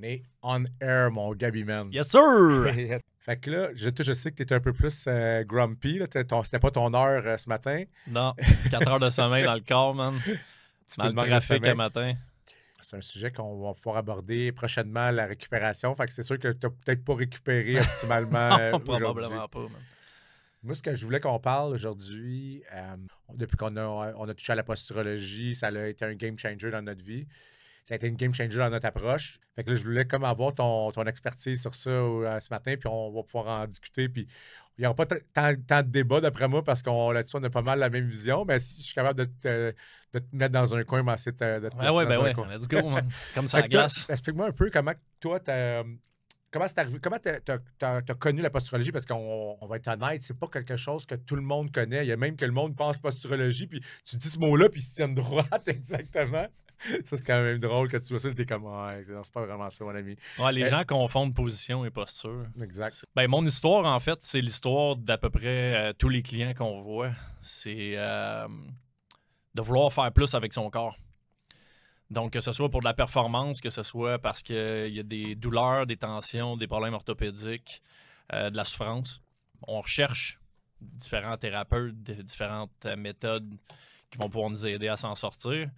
On est on air, mon Gabi, man. Yes, sir! Yes. Fait que là, je sais que tu es un peu plus grumpy. C'était pas ton heure ce matin. Non, 4 heures de sommeil dans le corps, man. Petit Dans peu le de manque de trafic sommeil. à matin. C'est un sujet qu'on va pouvoir aborder prochainement, la récupération. Fait que c'est sûr que tu n'as peut-être pas récupéré optimalement Non, aujourd'hui. probablement pas, man. Moi, ce que je voulais qu'on parle aujourd'hui, depuis on a touché à la posturologie, ça a été un game changer dans notre vie. Ça a été une game changer dans notre approche. Fait que là, je voulais comme avoir ton expertise sur ça ce matin, puis on va pouvoir en discuter. Puis il n'y aura pas tant de débat d'après moi parce qu'on là-dessus, on a pas mal la même vision. Mais si je suis capable de te mettre dans un coin, de te placer dans un coin. Let's go, man. Comme ça Fait que toi, glace. explique-moi un peu comment toi, comment c'est arrivé, comment t'as connu la posturologie? Parce qu'on va être honnête, c'est pas quelque chose que tout le monde connaît. Il y a même que le monde pense posturologie, puis tu dis ce mot-là, puis ils se tiennent droite exactement. Ça, c'est quand même drôle que tu vois ça, t'es comme, ouais, c'est pas vraiment ça, mon ami. Ouais, les gens confondent position et posture. Exact. Ben, mon histoire, en fait, c'est l'histoire d'à peu près tous les clients qu'on voit. C'est de vouloir faire plus avec son corps. Donc, que ce soit pour de la performance, que ce soit parce qu'il y a des douleurs, des tensions, des problèmes orthopédiques, de la souffrance. On recherche différents thérapeutes, différentes méthodes qui vont pouvoir nous aider à s'en sortir.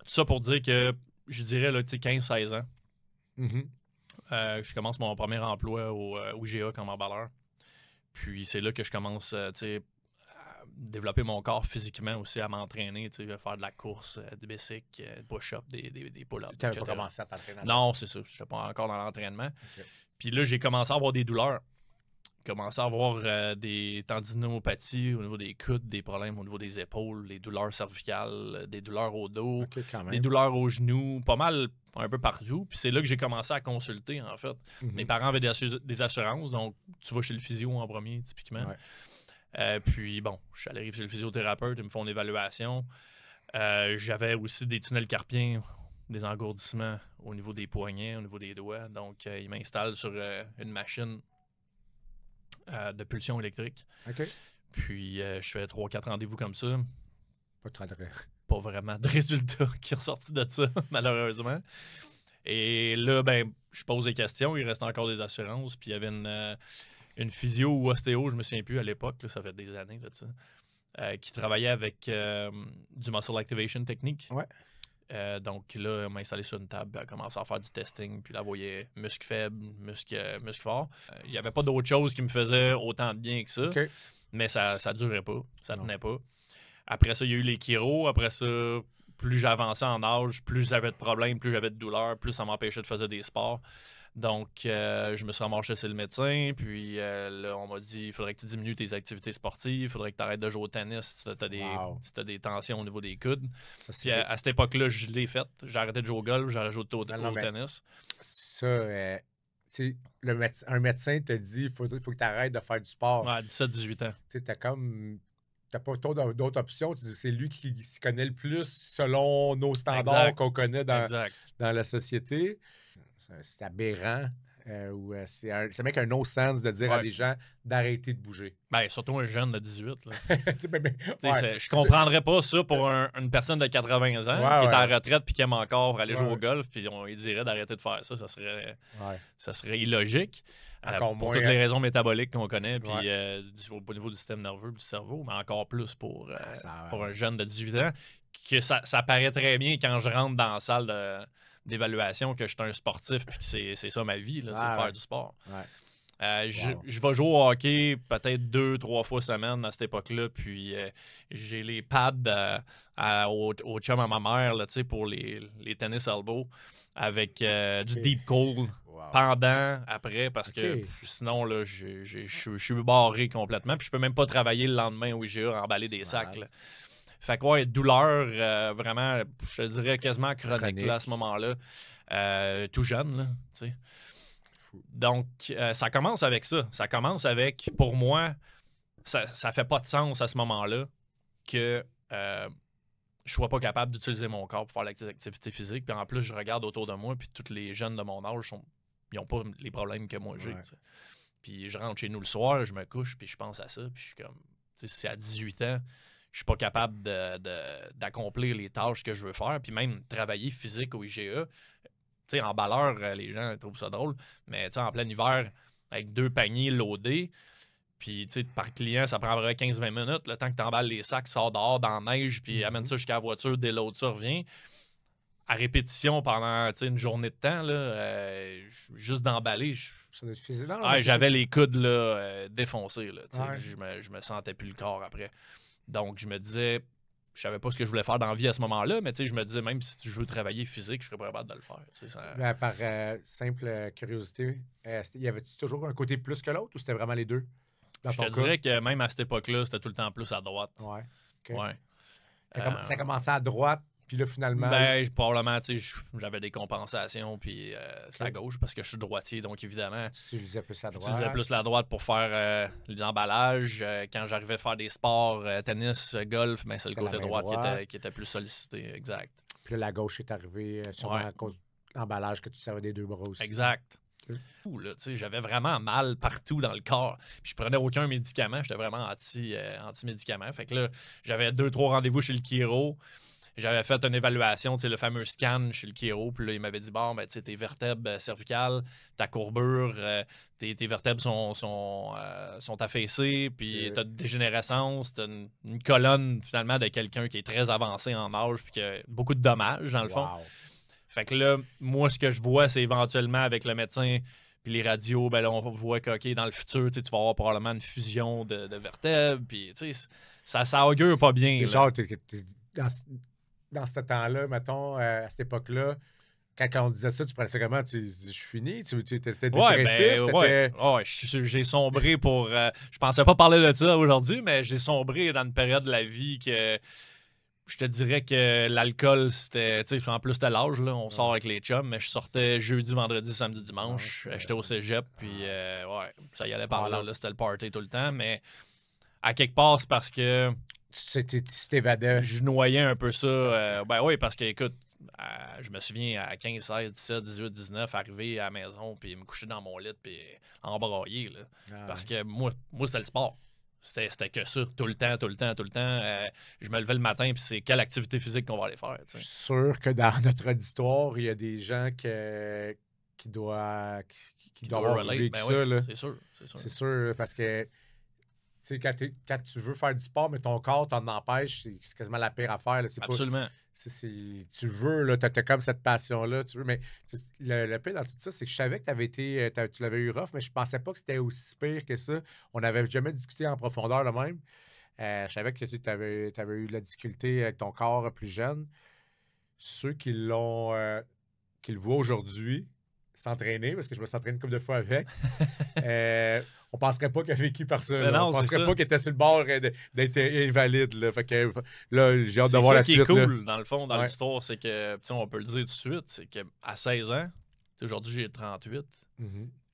Tout ça pour dire que, je dirais, 15-16 ans, je commence mon premier emploi au IGA comme emballeur. Puis c'est là que je commence à développer mon corps physiquement aussi, à m'entraîner, à faire de la course, des bicycles, des push-ups, des pull-ups. Tu n'avais pas commencé à t'entraîner? Non, c'est ça. Je n'étais pas encore dans l'entraînement. Okay. Puis là, j'ai commencé à avoir des douleurs. Commencé à avoir des tendinopathies au niveau des coudes, des problèmes au niveau des épaules, des douleurs cervicales, des douleurs au dos, des douleurs aux genoux, pas mal un peu partout. Puis c'est là que j'ai commencé à consulter, en fait. Mes parents avaient des assurances, donc tu vas chez le physio en premier, typiquement. Ouais. Puis bon, j'arrive chez le physiothérapeute, ils me font une évaluation. J'avais aussi des tunnels carpiens, des engourdissements au niveau des poignets, au niveau des doigts. Donc, ils m'installent sur une machine de pulsion électrique. Okay. Puis, je fais 3-4 rendez-vous comme ça. Pas vraiment de résultats qui sont sortis de ça, malheureusement. Et là, ben, je pose des questions. Il reste encore des assurances. Puis, il y avait une physio ou ostéo, je me souviens plus à l'époque, là, ça fait des années, là, qui travaillait avec du muscle activation technique. Ouais. Donc là, elle m'a installé sur une table, elle a commencé à faire du testing, puis là, elle voyait muscle faible, muscle fort. Il n'y avait pas d'autre chose qui me faisait autant de bien que ça, mais ça durait pas, ça tenait pas. Après ça, il y a eu les chiro. Après ça, plus j'avançais en âge, plus j'avais de problèmes, plus j'avais de douleurs, plus ça m'empêchait de faire des sports. Donc, je me suis ramassé chez le médecin, puis là, on m'a dit il faudrait que tu diminues tes activités sportives, il faudrait que tu arrêtes de jouer au tennis si tu as des tensions au niveau des coudes. Puis à cette époque-là, je l'ai fait. J'ai arrêté de jouer au golf, j'ai arrêté de jouer au tennis. Ça, un médecin te dit il faut que tu arrêtes de faire du sport. Ouais, à 17-18 ans. Tu n'as pas d'autres options. C'est lui qui s'y connaît le plus selon nos standards qu'on connaît dans la société. C'est aberrant. C'est même un no-sense de dire à des gens d'arrêter de bouger. Ben, surtout un jeune de 18. Là. Je comprendrais pas ça pour une personne de 80 ans qui est en retraite et qui aime encore aller jouer au golf, puis on lui dirait d'arrêter de faire ça. Ça serait illogique. Pour toutes les raisons métaboliques qu'on connaît, puis au niveau du système nerveux, du cerveau, mais encore plus pour un jeune de 18 ans, que ça paraît très bien quand je rentre dans la salle d'évaluation que je suis un sportif puis que c'est ça ma vie, là, c'est faire du sport. Je vais jouer au hockey peut-être 2-3 fois semaine à cette époque-là, puis j'ai les pads au chum à ma mère là, pour les tennis elbow avec du deep cold pendant, après, parce que sinon là, je suis barré complètement, puis je peux même pas travailler le lendemain au IGA, emballer des sacs. Là. Fait que douleur vraiment, je te dirais quasiment chronique là, à ce moment-là. Tout jeune, là, tu sais. Donc, ça commence avec ça. Ça commence avec, pour moi, ça fait pas de sens à ce moment-là que je sois pas capable d'utiliser mon corps pour faire l'activité physique. Puis en plus, je regarde autour de moi, puis tous les jeunes de mon âge, ils ont pas les problèmes que moi j'ai. Puis je rentre chez nous le soir, je me couche, puis je pense à ça, puis je suis comme, tu sais, c'est à 18 ans. Je suis pas capable d'accomplir les tâches que je veux faire. Puis même travailler physique au IGA, sais, en balleur, les gens trouvent ça drôle, mais tu sais, en plein hiver, avec 2 paniers loadés, puis, tu sais, par client, ça prendrait 15-20 minutes. Le temps que tu emballes les sacs, sors dehors dans la neige, puis amène ça jusqu'à la voiture, déload ça, revient. À répétition pendant une journée de temps, là, juste d'emballer, j'avais les coudes là, défoncés. Là, je me sentais plus le corps après. Donc, je me disais, je savais pas ce que je voulais faire dans la vie à ce moment-là, mais je me disais, même si je veux travailler physique, je serais pas capable de le faire. Ça... Par simple curiosité, y avait-tu toujours un côté plus que l'autre ou c'était vraiment les deux? Je te dirais que même à cette époque-là, c'était tout le temps plus à droite. Ouais. Okay. Ouais. Ça commençait à droite, puis là, finalement... Ben, probablement, j'avais des compensations, puis c'est à gauche, parce que je suis droitier, donc évidemment... Tu utilisais plus la droite. J'utilisais plus la droite pour faire les emballages. Quand j'arrivais à faire des sports, tennis, golf, ben, c'est le côté droit qui était plus sollicité, exact. Puis là, la gauche est arrivée sûrement à cause de l'emballage que tu servais des 2 bras aussi. Exact. J'avais vraiment mal partout dans le corps. Puis je prenais aucun médicament. J'étais vraiment anti-médicament. Fait que là, j'avais 2-3 rendez-vous chez le chiro. J'avais fait une évaluation, le fameux scan chez le chiro. Puis là, il m'avait dit, bon, ben, tes vertèbres cervicales, ta courbure, tes vertèbres sont affaissées, puis tu as une dégénérescence, tu as une colonne, finalement, de quelqu'un qui est très avancé en âge, puis qui a beaucoup de dommages, dans le fond. Fait que là, moi, ce que je vois, c'est éventuellement avec le médecin puis les radios, ben là, on voit que, dans le futur, tu vas avoir probablement une fusion de vertèbres, puis ça augure pas bien. C'est genre, dans ce temps-là, mettons, à cette époque-là, quand on disait ça, tu pensais comment? Tu dis, je suis fini? Tu étais dépressif? J'ai sombré pour... je pensais pas parler de ça aujourd'hui, mais j'ai sombré dans une période de la vie que... Je te dirais que l'alcool, c'était... Tu sais, en plus, c'était l'âge, là. On sort avec les chums, mais je sortais jeudi, vendredi, samedi, dimanche. J'étais au cégep, puis ça y allait par là. C'était le party tout le temps, mais à quelque part, c'est parce que... Tu t'évadais. Je noyais un peu ça. Ben oui, parce que, écoute, je me souviens à 15, 16, 17, 18, 19, arriver à la maison, puis me coucher dans mon lit, puis embrailler, là. Parce que moi c'était le sport. C'était que ça, tout le temps. Je me levais le matin, puis c'est quelle activité physique qu'on va aller faire. Je suis sûr que dans notre auditoire, il y a des gens qui doivent avoir vécu ça. Là. C'est sûr. C'est sûr, parce que quand tu veux faire du sport, mais ton corps t'en empêche, c'est quasiment la pire affaire. Là. Absolument. Tu veux, tu as comme cette passion-là. Tu veux, mais le pire dans tout ça, c'est que je savais que tu l'avais eu rough, mais je pensais pas que c'était aussi pire que ça. On n'avait jamais discuté en profondeur de même. Je savais que tu avais eu de la difficulté avec ton corps plus jeune. Ceux qui le voient aujourd'hui s'entraîner, parce que je me suis entraîné une couple de fois avec, on penserait pas qu'il a vécu par ça. On penserait pas qu'il était sur le bord d'être invalide. Là. Fait que là, j'ai hâte de voir la suite. C'est ça qui est cool, dans le fond, dans l'histoire, c'est que, on peut le dire tout de suite, c'est qu'à 16 ans, aujourd'hui j'ai 38,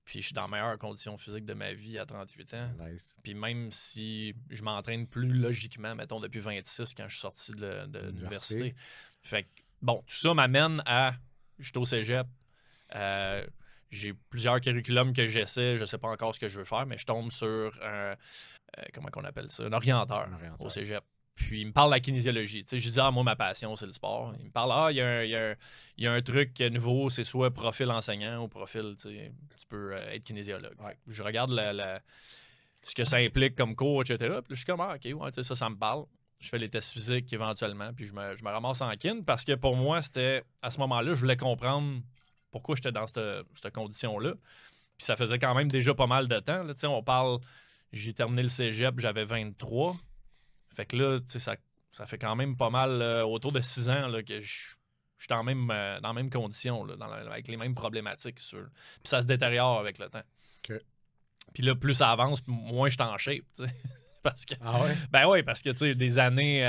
puis je suis dans la meilleure condition physique de ma vie à 38 ans. Nice. Puis même si je m'entraîne plus logiquement, mettons, depuis 26, quand je suis sorti de l'université. Fait que, bon, tout ça m'amène à... J'étais au cégep. J'ai plusieurs curriculums que j'essaie. Je sais pas encore ce que je veux faire, mais je tombe sur comment on appelle ça? Un orienteur au cégep. Puis il me parle de la kinésiologie. Je dis, moi, ma passion, c'est le sport. Il me parle, il y a un truc nouveau, c'est soit profil enseignant ou profil, tu peux être kinésiologue. Je regarde ce que ça implique comme cours, etc. Puis je suis comme, OK, ça me parle. Je fais les tests physiques éventuellement, puis je me ramasse en kin parce que pour moi, c'était à ce moment-là, je voulais comprendre pourquoi j'étais dans cette condition-là. Puis ça faisait quand même déjà pas mal de temps. Là, on parle, j'ai terminé le cégep, j'avais 23. Fait que là, ça fait quand même pas mal, autour de 6 ans là, que je suis dans la même condition, là, avec les mêmes problématiques. Puis ça se détériore avec le temps. Okay. Puis là, plus ça avance, moins je suis en shape, t'sais. Parce que, ben oui, parce que, tu sais, des années...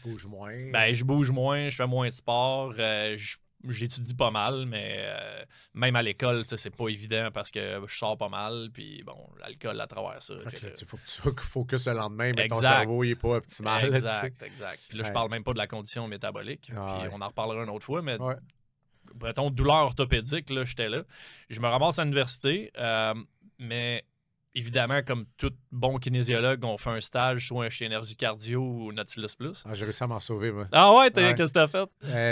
je bouge moins. Ben, je bouge moins, je fais moins de sport, j'étudie pas mal, mais même à l'école, tu sais, c'est pas évident parce que je sors pas mal, puis bon, l'alcool à travers ça. Il faut que tu focuses le lendemain, mais ton cerveau, il est pas optimal. Exact. Puis là, je parle même pas de la condition métabolique, puis on en reparlera une autre fois, mais... Breton, douleur orthopédique, là, j'étais là. Je me ramasse à l'université, mais... évidemment, comme tout bon kinésiologue, on fait un stage soit chez Énergie Cardio ou Nautilus Plus. J'ai réussi à m'en sauver, moi. Ah ouais, qu'est-ce que t'as fait?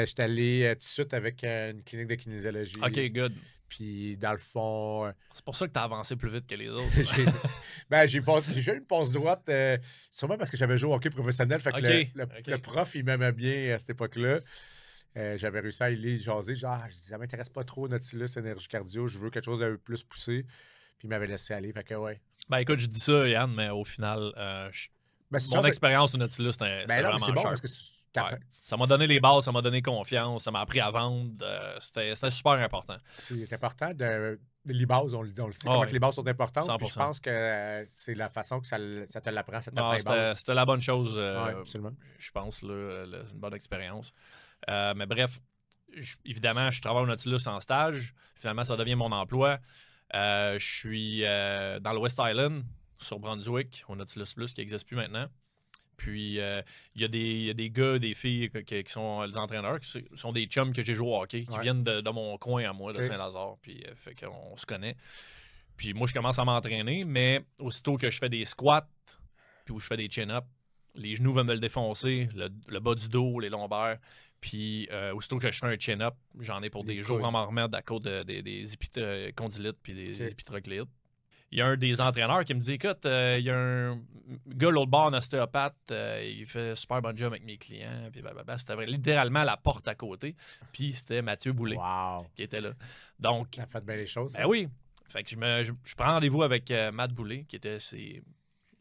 J'étais allé tout de suite avec une clinique de kinésiologie. OK, good. Puis, dans le fond... C'est pour ça que t'as avancé plus vite que les autres. j'ai fait une passe droite, sûrement parce que j'avais joué au hockey professionnel. Fait que le prof, il m'aimait bien à cette époque-là. J'avais réussi à y jaser. Genre, ça m'intéresse pas trop, Nautilus, Énergie Cardio. Je veux quelque chose de plus poussé. Puis il m'avait laissé aller. Fait que, ouais. Ben, écoute, je dis ça, Yann, mais au final, mon expérience au Nautilus, c'était vraiment c'est bon parce que ça m'a donné les bases, ça m'a donné confiance, ça m'a appris à vendre. C'était super important. C'est important les bases, on le sait, comment que les bases sont importantes. Puis je pense que c'est la façon que ça te l'apprend, cette base. C'était la bonne chose, absolument. Je pense, une bonne expérience. Mais bref, évidemment, je travaille au Nautilus en stage. Finalement, ça devient mon emploi. Je suis dans le West Island, sur Brunswick, au Nautilus Plus, qui n'existe plus maintenant. Puis, il y a des gars, des filles qui sont les entraîneurs, qui sont des chums que j'ai joué au hockey, qui viennent de mon coin à moi, de Saint-Lazare. Puis, fait qu'on se connaît. Puis, moi, je commence à m'entraîner, mais aussitôt que je fais des squats, puis où je fais des chin-ups, les genoux veulent me le défoncer, le bas du dos, les lombaires. Puis, aussitôt que je fais un chin-up, j'en ai pour des jours à m'en remettre à cause des condylites puis des épitrocléites. Il y a un des entraîneurs qui me dit, écoute, il y a un gars l'autre bord, un ostéopathe, il fait super bon job avec mes clients. Puis c'était littéralement la porte à côté. Puis c'était Mathieu Boulay qui était là. Donc, ça fait bien les choses. Ben oui. Fait que je prends rendez-vous avec Matt Boulay, qui était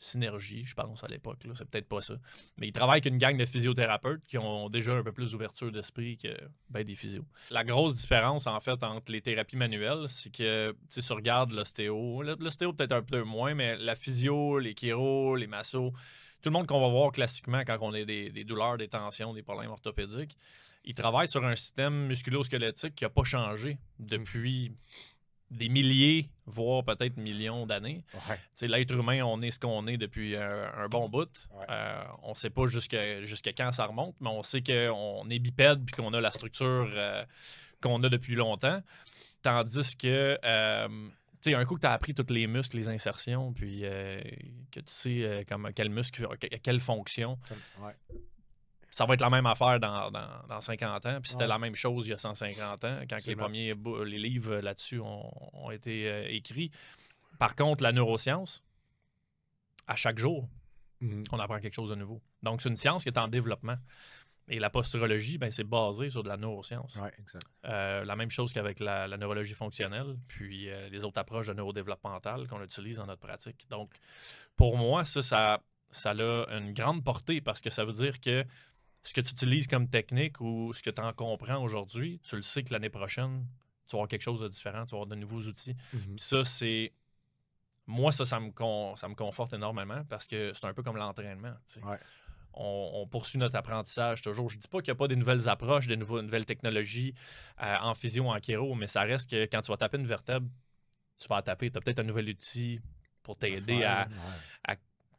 Synergie, je pense, à l'époque. C'est peut-être pas ça. Mais il travaille avec une gang de physiothérapeutes qui ont déjà un peu plus d'ouverture d'esprit que des physios. La grosse différence, en fait, entre les thérapies manuelles, c'est que, tu sais, tu regardes l'ostéo. L'ostéo, peut-être un peu moins, mais la physio, les chiro, les massos, tout le monde qu'on va voir classiquement quand on a des douleurs, des tensions, des problèmes orthopédiques, ils travaillent sur un système musculo-squelettique qui n'a pas changé depuis des milliers, voire peut-être millions d'années. L'être humain, on est ce qu'on est depuis un bon bout. On ne sait pas jusqu'à quand ça remonte, mais on sait qu'on est bipède et qu'on a la structure qu'on a depuis longtemps. Tandis que, un coup que tu as appris tous les muscles, les insertions, puis que tu sais quel muscle, quelle fonction, ça va être la même affaire dans 50 ans. Puis c'était la même chose il y a 150 ans, quand les livres là-dessus ont été écrits. Par contre, la neuroscience, à chaque jour, on apprend quelque chose de nouveau. Donc, c'est une science qui est en développement. Et la posturologie, c'est basé sur de la neuroscience. Exact. La même chose qu'avec la neurologie fonctionnelle, puis les autres approches de neurodéveloppementales qu'on utilise dans notre pratique. Donc, pour moi, ça a une grande portée parce que ça veut dire que ce que tu utilises comme technique ou ce que tu en comprends aujourd'hui, tu le sais que l'année prochaine, tu vas avoir quelque chose de différent, tu vas avoir de nouveaux outils. Puis ça, c'est... Moi, ça me conforte énormément parce que c'est un peu comme l'entraînement. On poursuit notre apprentissage toujours. Je ne dis pas qu'il n'y a pas des nouvelles approches, des nouvelles technologies en physio, en chiro, mais ça reste que quand tu vas taper une vertèbre, tu vas taper, tu as peut-être un nouvel outil pour t'aider à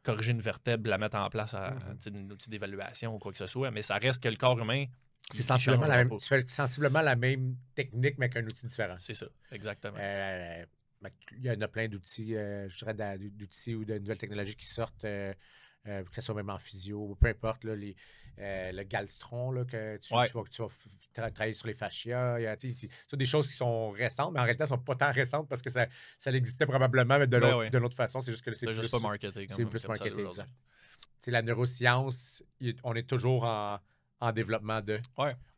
corriger une vertèbre, la mettre en place à un outil d'évaluation ou quoi que ce soit, mais ça reste que le corps humain, c'est sensiblement tu fais sensiblement la même technique, mais avec un outil différent. C'est ça, exactement. Il y en a plein d'outils, je dirais, d'outils ou de nouvelles technologies qui sortent, que ce soit même en physio, peu importe, là, le galstron, là, que tu vas travailler sur les fascias. C'est des choses qui sont récentes, mais en réalité, elles ne sont pas tant récentes parce que ça existait probablement, mais de l'autre façon. C'est juste que c'est juste pas marketé. C'est plus marketé, exact. La neuroscience, on est toujours en développement de.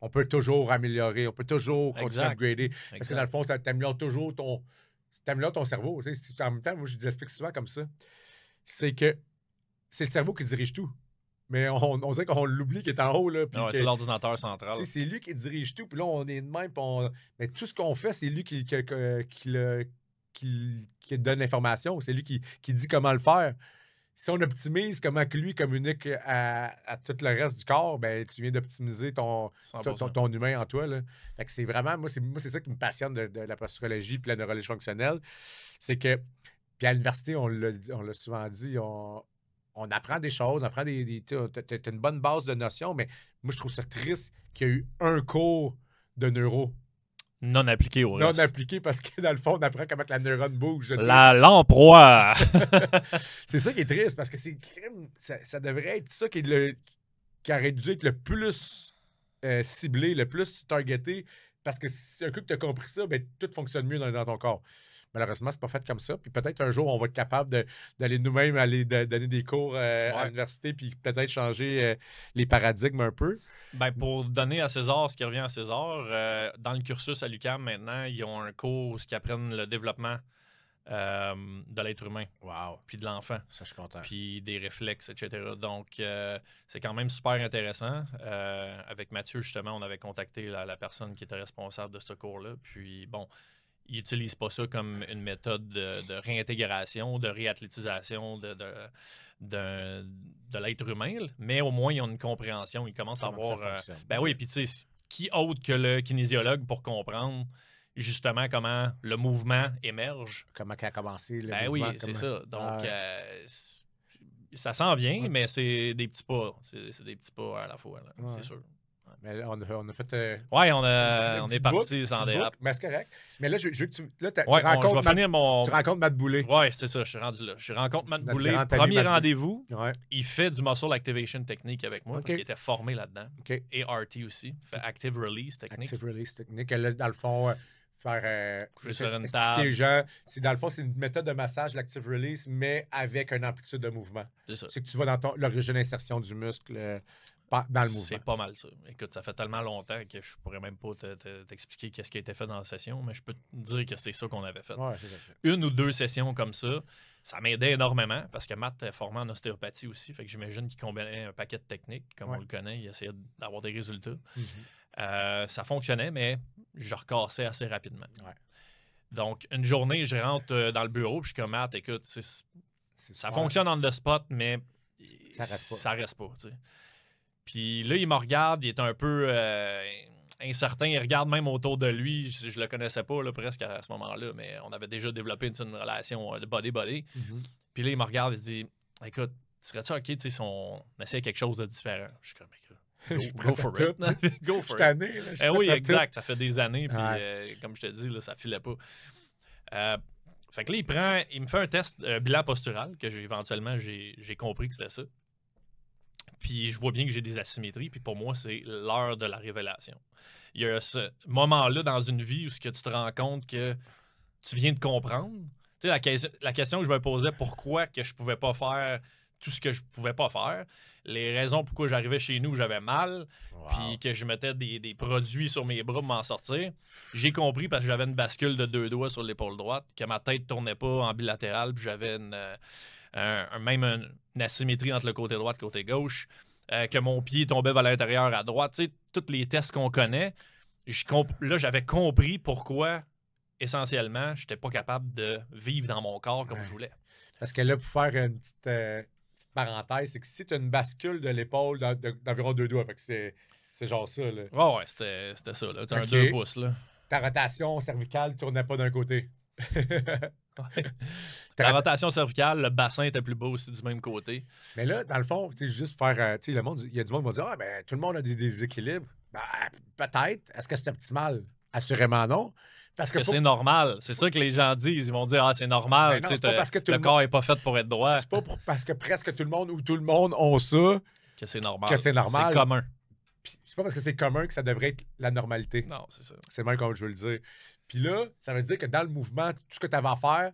On peut toujours améliorer, on peut toujours continuer à upgrader. Parce que dans le fond, ça t'améliore toujours ton cerveau. En même temps, moi, je l'explique souvent comme ça. C'est que c'est le cerveau qui dirige tout. Mais on dirait qu'on l'oublie qu'il est en haut. C'est l'ordinateur central. C'est lui qui dirige tout. Puis là, on est de même. Mais tout ce qu'on fait, c'est lui qui donne l'information. C'est lui qui dit comment le faire. Si on optimise comment que lui communique à tout le reste du corps, tu viens d'optimiser ton humain en toi. Là. Fait que c'est vraiment, moi, c'est ça qui me passionne de la posturologie puis la neurologie fonctionnelle. C'est que, puis à l'université, on l'a souvent dit, on apprend des choses, on apprend t'as une bonne base de notions, mais moi, je trouve ça triste qu'il y a eu un cours de neuro. non appliqué au reste. Non appliqué parce que dans le fond, on apprend comment que la neurone bouge. La lamproie! C'est ça qui est triste parce que ça devrait être ça qui aurait dû être le plus ciblé, le plus targeté. Parce que si un coup que tu as compris ça, ben, tout fonctionne mieux dans ton corps. Malheureusement, c'est pas fait comme ça. Puis peut-être un jour, on va être capable d'aller nous-mêmes aller donner des cours à l'université puis peut-être changer les paradigmes un peu. Ben, pour donner à César ce qui revient à César, dans le cursus à l'UQAM, maintenant, ils ont un cours où ils apprennent le développement de l'être humain. Wow. Puis de l'enfant. Ça, je suis content. Puis des réflexes, etc. Donc, c'est quand même super intéressant. Avec Mathieu, justement, on avait contacté la personne qui était responsable de ce cours-là. Puis, bon, ils n'utilisent pas ça comme une méthode de réintégration, de réathlétisation de l'être humain, mais au moins, ils ont une compréhension. Ils commencent à voir... ben oui, puis tu sais, qui autre que le kinésiologue pour comprendre justement comment le mouvement émerge. Comment il a commencé le ben mouvement. Oui, c'est ça. Donc, ça s'en vient, mais c'est des petits pas. C'est des petits pas à la fois, c'est sûr. Mais là, on a fait. On est parti sans dérape. Mais c'est correct. Mais là, je veux que tu. Là, tu rencontres Matt Boulay. Oui, c'est ça, je suis rendu là. Je rencontre Matt Boulay. Premier rendez-vous, il fait du muscle activation technique avec moi parce qu'il était formé là-dedans. Et RT aussi. Fait Active Release Technique. Active Release Technique. Là, dans le fond, faire. Sur une table. Les gens, dans le fond, c'est une méthode de massage, l'active release, mais avec une amplitude de mouvement. C'est ça. C'est que tu vas dans l'origine d'insertion du muscle dans le mouvement. C'est pas mal ça. Écoute, ça fait tellement longtemps que je pourrais même pas t'expliquer qu'est-ce qui a été fait dans la session, mais je peux te dire que c'est ça qu'on avait fait. Ouais, c'est ça. Une ou deux sessions comme ça m'aidait énormément parce que Matt est formé en ostéopathie aussi, fait que j'imagine qu'il combinait un paquet de techniques, comme on le connaît, il essayait d'avoir des résultats. Ça fonctionnait, mais je recassais assez rapidement. Ouais. Donc, une journée, je rentre dans le bureau, puis je suis comme, Matt, écoute, ça fonctionne on the spot, mais ça reste pas. T'sais. Puis là, il me regarde, il est un peu incertain, il regarde même autour de lui. Je le connaissais pas là, presque à ce moment-là, mais on avait déjà développé une relation de body-body. Puis là, il me regarde et dit, écoute, serais-tu OK si on essayait quelque chose de différent? Je suis comme, Go for it. Go for it. Oui, exact. Ça fait des années. Puis, comme je te dis, là, ça filait pas. Fait que là, il me fait un test bilan postural que éventuellement, j'ai compris que c'était ça. Puis, je vois bien que j'ai des asymétries. Puis, pour moi, c'est l'heure de la révélation. Il y a ce moment-là dans une vie où tu te rends compte que tu viens de comprendre. Tu sais, la question que je me posais, pourquoi que je pouvais pas faire tout ce que je pouvais pas faire, les raisons pourquoi j'arrivais chez nous, j'avais mal, puis que je mettais des produits sur mes bras pour m'en sortir. J'ai compris parce que j'avais une bascule de 2 doigts sur l'épaule droite, que ma tête tournait pas en bilatéral, puis j'avais même une asymétrie entre le côté droit et le côté gauche, que mon pied tombait vers l'intérieur à droite. Tu sais, tous les tests qu'on connaît, là, j'avais compris pourquoi, essentiellement, je n'étais pas capable de vivre dans mon corps comme je voulais. Parce que là, pour faire une petite parenthèse, c'est que si tu as une bascule de l'épaule d'environ 2 doigts, fait que c'est genre ça. Là. Ouais, c'était ça. Tu as un 2 pouces. Là. Ta rotation cervicale ne tournait pas d'un côté. Ta rotation cervicale, le bassin était plus bas aussi du même côté. Mais là, dans le fond, juste faire. Il y a du monde qui va dire ben, tout le monde a des déséquilibres. Ben, peut-être. Est-ce que c'est optimal? Assurément non. Parce que c'est normal. C'est ça que les gens disent. Ils vont dire c'est normal. Non, pas parce que le corps n'est pas fait pour être droit. C'est pas parce que presque tout le monde ou tout le monde ont ça que c'est normal. C'est commun. C'est pas parce que c'est commun que ça devrait être la normalité. Non, c'est ça. C'est même comme je veux le dire. Puis là, ça veut dire que dans le mouvement, tout ce que tu avais à faire,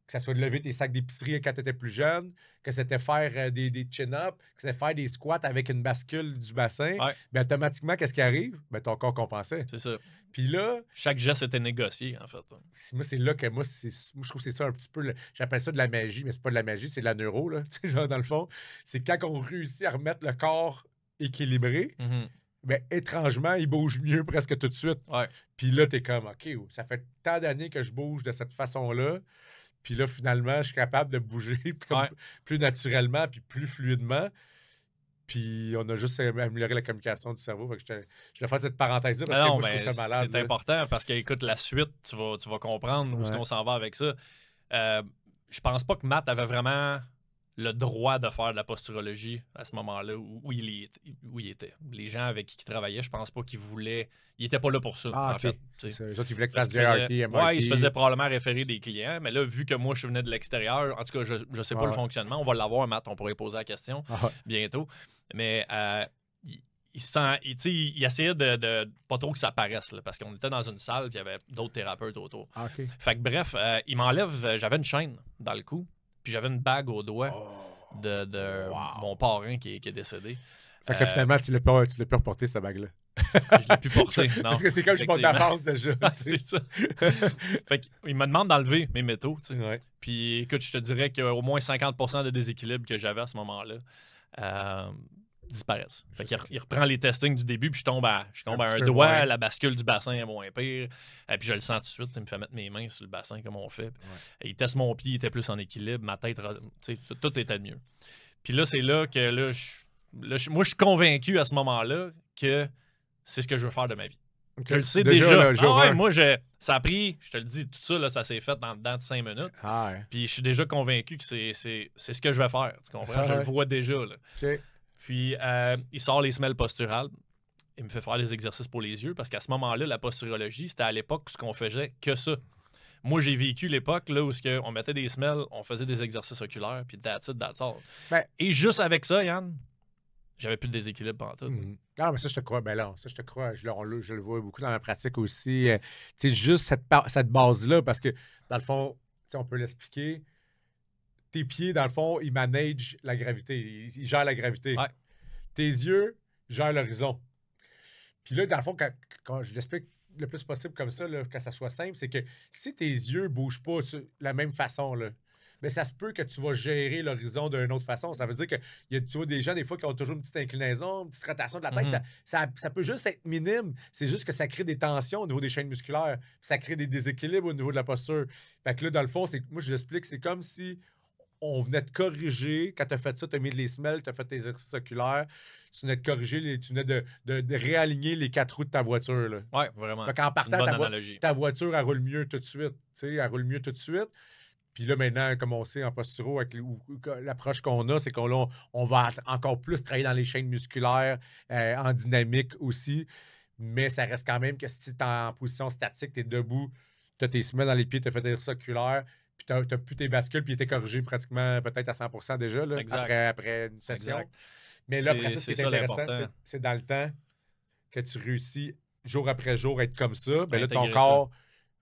que ça soit de lever tes sacs d'épicerie quand tu étais plus jeune, que c'était faire des chin-ups, que c'était faire des squats avec une bascule du bassin, bien automatiquement, qu'est-ce qui arrive? Bien, ton corps compensait. C'est ça. Puis là... Chaque geste était négocié, en fait. Moi, c'est là que moi, je trouve que c'est ça un petit peu... J'appelle ça de la magie, mais c'est pas de la magie, c'est de la neuro, là. Tu sais, genre, dans le fond, c'est quand on réussit à remettre le corps équilibré, bien, étrangement, il bouge mieux presque tout de suite. Puis là, t'es comme, OK, ça fait tant d'années que je bouge de cette façon-là. Puis là, finalement, je suis capable de bouger plus naturellement puis plus fluidement. Puis on a juste amélioré la communication du cerveau. Fait que je vais faire cette parenthèse-là parce que moi, je trouve ça malade. C'est important parce que, écoute, la suite, tu vas comprendre où est-ce qu'on s'en va avec ça. Je pense pas que Matt avait vraiment le droit de faire de la posturologie à ce moment-là où il était. Les gens avec qui il travaillait, je pense pas qu'ils voulaient... Ils n'étaient pas là pour ça, en fait. Les autres, ils voulaient que tu fasses du RT, MRT. Ouais, ils se faisaient probablement référer des clients, mais là, vu que moi, je venais de l'extérieur, en tout cas, je sais pas le fonctionnement. On va l'avoir, Matt, on pourrait poser la question bientôt. Mais il essayait de pas trop que ça paraisse, là, parce qu'on était dans une salle et il y avait d'autres thérapeutes autour. Fait que bref, il m'enlève, j'avais une chaîne dans le cou, puis j'avais une bague au doigt de mon parrain qui est décédé. Fait que là, finalement, tu l'as pas reporté, cette bague-là. Je l'ai plus porté. Non, parce que c'est comme je monte la face déjà. C'est ça. Fait qu'il me demande d'enlever mes métaux. Puis écoute, je te dirais qu'au moins 50% de déséquilibre que j'avais à ce moment-là disparaissent. Fait qu'il reprend les testings du début, puis je tombe à un doigt, la bascule du bassin est moins pire. Et puis je le sens tout de suite, il me fait mettre mes mains sur le bassin comme on fait. Il teste mon pied, il était plus en équilibre, ma tête, tout était de mieux. Puis là, c'est là que moi, je suis convaincu à ce moment-là que c'est ce que je veux faire de ma vie. Je le sais déjà. Moi, ça a pris, je te le dis, tout ça, là, ça s'est fait dans de 5 minutes. Puis je suis déjà convaincu que c'est ce que je vais faire. Tu comprends? Je le vois déjà. Là. Puis il sort les semelles posturales. Il me fait faire des exercices pour les yeux parce qu'à ce moment-là, la posturologie, c'était à l'époque ce qu'on faisait que ça. Moi, j'ai vécu l'époque là, où on mettait des semelles, on faisait des exercices oculaires, puis that's all. Et juste avec ça, Yann, j'avais plus de déséquilibre pendant tout. Ah, mais ça, je te crois. Ben là, ça, je te crois. Je le vois beaucoup dans ma pratique aussi. Tu sais, juste cette base-là, parce que, dans le fond, on peut l'expliquer. Tes pieds, dans le fond, ils managent la gravité. Ils gèrent la gravité. Ouais. Tes yeux gèrent l'horizon. Puis là, dans le fond, quand je l'explique le plus possible comme ça, là, que ça soit simple, c'est que si tes yeux ne bougent pas de la même façon, là, mais ça se peut que tu vas gérer l'horizon d'une autre façon. Ça veut dire que tu vois des gens, des fois, qui ont toujours une petite inclinaison, une petite rotation de la tête. Ça peut juste être minime. C'est juste que ça crée des tensions au niveau des chaînes musculaires. Puis ça crée des déséquilibres au niveau de la posture. Fait que là, dans le fond, moi, je l'explique, c'est comme si on venait de corriger. Quand tu as fait ça, tu as mis les semelles, tu as fait tes exercices oculaires. Tu venais de corriger, tu venais de réaligner les 4 roues de ta voiture. Oui, vraiment. Fait qu'en partant, ta voiture, elle roule mieux tout de suite. Elle roule mieux tout de suite. Puis là, maintenant, comme on sait en posturo, avec l'approche qu'on a, c'est qu'on va encore plus travailler dans les chaînes musculaires, en dynamique aussi. Mais ça reste quand même que si tu es en position statique, tu es debout, tu as tes semelles dans les pieds, tu as fait des circulaires, puis tu n'as plus tes bascules, puis tu es corrigé pratiquement peut-être à 100% déjà là, après une session. Exact. Mais là, après ça, ce qui est intéressant, c'est dans le temps que tu réussis jour après jour à être comme ça. Bien là,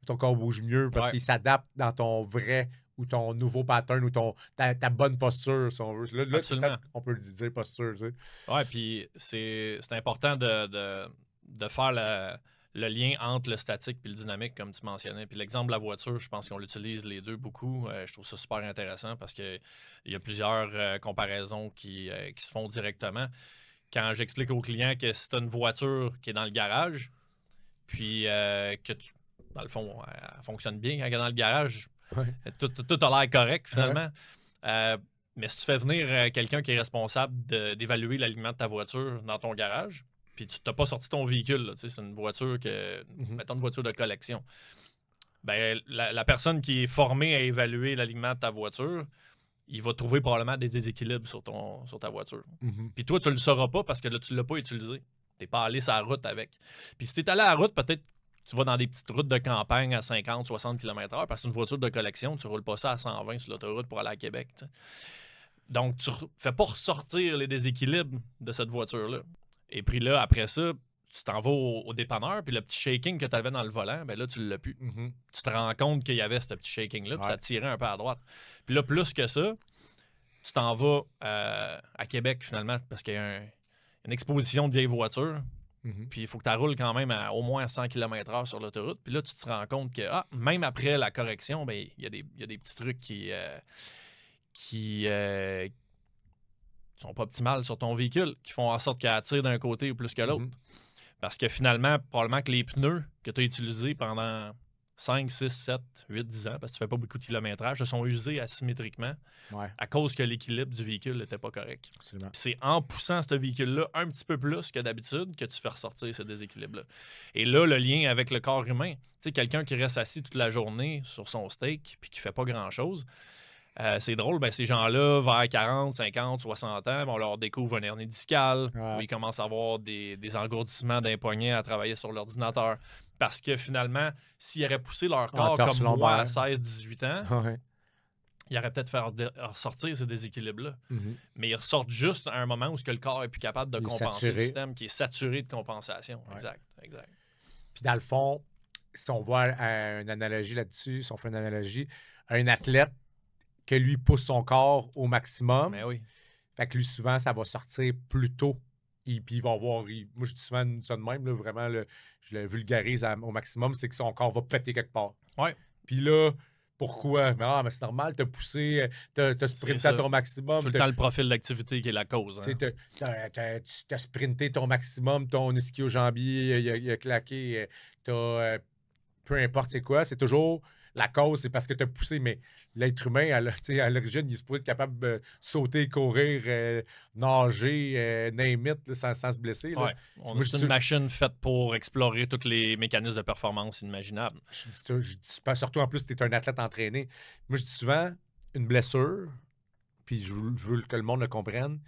ton corps bouge mieux parce qu'il s'adapte dans ton vrai ou ton nouveau pattern ou ta bonne posture, si on veut. Là on peut le dire posture. Tu sais. Oui, puis c'est important de faire le lien entre le statique et le dynamique, comme tu mentionnais. Puis l'exemple de la voiture, je pense qu'on l'utilise les deux beaucoup. Je trouve ça super intéressant parce qu'il y a plusieurs comparaisons qui se font directement. Quand j'explique aux clients que si tu as une voiture qui est dans le garage, puis que dans le fond, elle fonctionne bien quand elle est dans le garage. Tout a l'air correct, finalement. Mais si tu fais venir quelqu'un qui est responsable d'évaluer l'alignement de ta voiture dans ton garage, puis tu n'as pas sorti ton véhicule, c'est une voiture mettons une voiture de collection. Ben, la personne qui est formée à évaluer l'alignement de ta voiture, il va trouver probablement des déséquilibres sur ta voiture. Puis toi, tu ne le sauras pas parce que là, tu ne l'as pas utilisé. Tu n'es pas allé sur la route avec. Puis si tu es allé à la route, peut-être tu vas dans des petites routes de campagne à 50, 60 km/h parce que c'est une voiture de collection, tu ne roules pas ça à 120 sur l'autoroute pour aller à Québec. T'sais. Donc, tu ne fais pas ressortir les déséquilibres de cette voiture-là. Et puis là, après ça, tu t'en vas au dépanneur, puis le petit shaking que tu avais dans le volant, ben là, tu ne l'as plus. Tu te rends compte qu'il y avait ce petit shaking-là, puis ça tirait un peu à droite. Puis là, plus que ça, tu t'en vas à Québec, finalement, parce qu'il y a une exposition de vieilles voitures. Puis il faut que tu roules quand même à au moins 100 km/h sur l'autoroute. Puis là, tu te rends compte que même après la correction, ben, il y a des petits trucs qui sont pas optimales sur ton véhicule, qui font en sorte qu'elle tire d'un côté ou plus que l'autre. Parce que finalement, probablement que les pneus que tu as utilisés pendant 5, 6, 7, 8, 10 ans, parce que tu fais pas beaucoup de kilométrage, se sont usés asymétriquement à cause que l'équilibre du véhicule n'était pas correct. C'est en poussant ce véhicule-là un petit peu plus que d'habitude que tu fais ressortir ce déséquilibre-là. Et là, le lien avec le corps humain, tu sais, quelqu'un qui reste assis toute la journée sur son steak puis qui fait pas grand-chose, C'est drôle, ces gens-là, vers 40, 50, 60 ans, on leur découvre un hernie discale, où ils commencent à avoir des engourdissements d'un poignet à travailler sur l'ordinateur. Parce que finalement, s'ils auraient poussé leur corps comme moi à 16, 18 ans, ils auraient peut-être fait ressortir ces déséquilibres-là. Mais ils ressortent juste à un moment où le corps est plus capable de compenser le système qui est saturé de compensation. Exact. Puis dans le fond, si on voit une analogie là-dessus, si on fait une analogie, un athlète que lui pousse son corps au maximum. Mais oui. Fait que lui, souvent, ça va sortir plus tôt. Et puis, il va avoir... moi, je dis souvent ça de même, là, vraiment, je le vulgarise au maximum, c'est que son corps va péter quelque part. Ouais. Puis là, pourquoi? Mais c'est normal, t'as poussé, t'as sprinté à ton maximum. Tout le temps, le profil d'activité qui est la cause. Hein. T'as sprinté ton maximum, ton ischio-jambier, il a claqué, peu importe c'est quoi, c'est toujours... La cause, c'est parce que tu as poussé, mais l'être humain, à l'origine, il est supposé être capable de sauter, courir, nager, name it, sans se blesser. Là. Ouais. C'est une machine faite pour explorer tous les mécanismes de performance inimaginables. Je dis pas, surtout en plus, tu es un athlète entraîné. Moi, je dis souvent, une blessure, puis je veux que le monde le comprenne,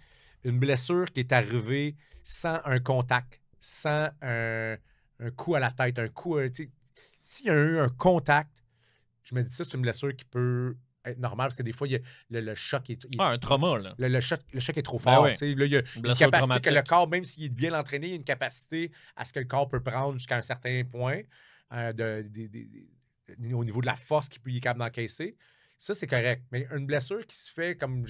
une blessure qui est arrivée sans un contact, sans un coup à la tête, un coup... S'il y a eu un contact, je me dis ça, c'est une blessure qui peut être normale parce que des fois, il y a le choc est. Un trauma, là. Le choc est trop fort. Là, il y a une capacité traumatique. que le corps, même s'il est bien entraîné, il y a une capacité à ce que le corps peut prendre jusqu'à un certain point au niveau de la force qu'il est capable d'encaisser. Ça, c'est correct. Mais une blessure qui se fait comme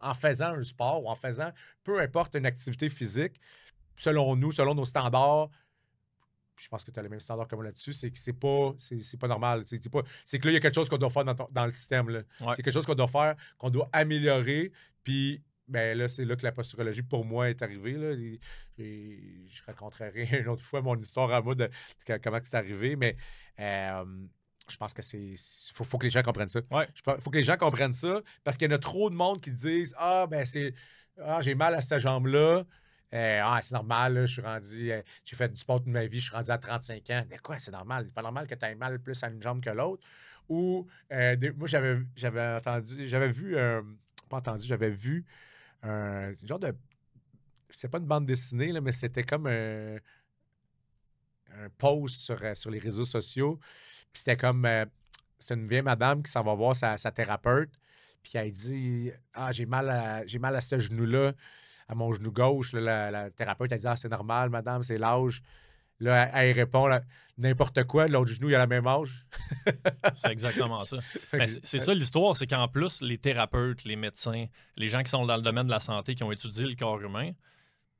en faisant un sport ou en faisant peu importe une activité physique, selon nous, selon nos standards, je pense que tu as les mêmes standards que moi là-dessus, c'est que c'est pas normal. C'est que là, il y a quelque chose qu'on doit faire dans le système. Là. Ouais. C'est quelque chose qu'on doit faire, qu'on doit améliorer. Puis, ben là, c'est là que la posturologie, pour moi, est arrivée. Là. Je raconterai une autre fois mon histoire à moi de comment c'est arrivé. Mais je pense que faut que les gens comprennent ça. Ouais. Faut que les gens comprennent ça parce qu'il y en a trop de monde qui disent j'ai mal à cette jambe-là. C'est normal, là, je suis rendu... j'ai fait du sport toute ma vie, je suis rendu à 35 ans. Mais quoi, c'est normal? C'est pas normal que tu aies mal plus à une jambe que l'autre. Ou, moi, j'avais vu un genre de... C'est pas une bande dessinée, là, mais c'était comme un post sur les réseaux sociaux. Puis c'était comme... c'est une vieille madame qui s'en va voir sa thérapeute. Puis elle dit « j'ai mal à ce genou-là. » À mon genou gauche, là, la thérapeute, elle dit « c'est normal, madame, c'est l'âge. » Là, elle répond n'importe quoi, l'autre genou, il a le même âge. C'est exactement ça. C'est ça l'histoire, c'est qu'en plus, les thérapeutes, les médecins, les gens qui sont dans le domaine de la santé, qui ont étudié le corps humain,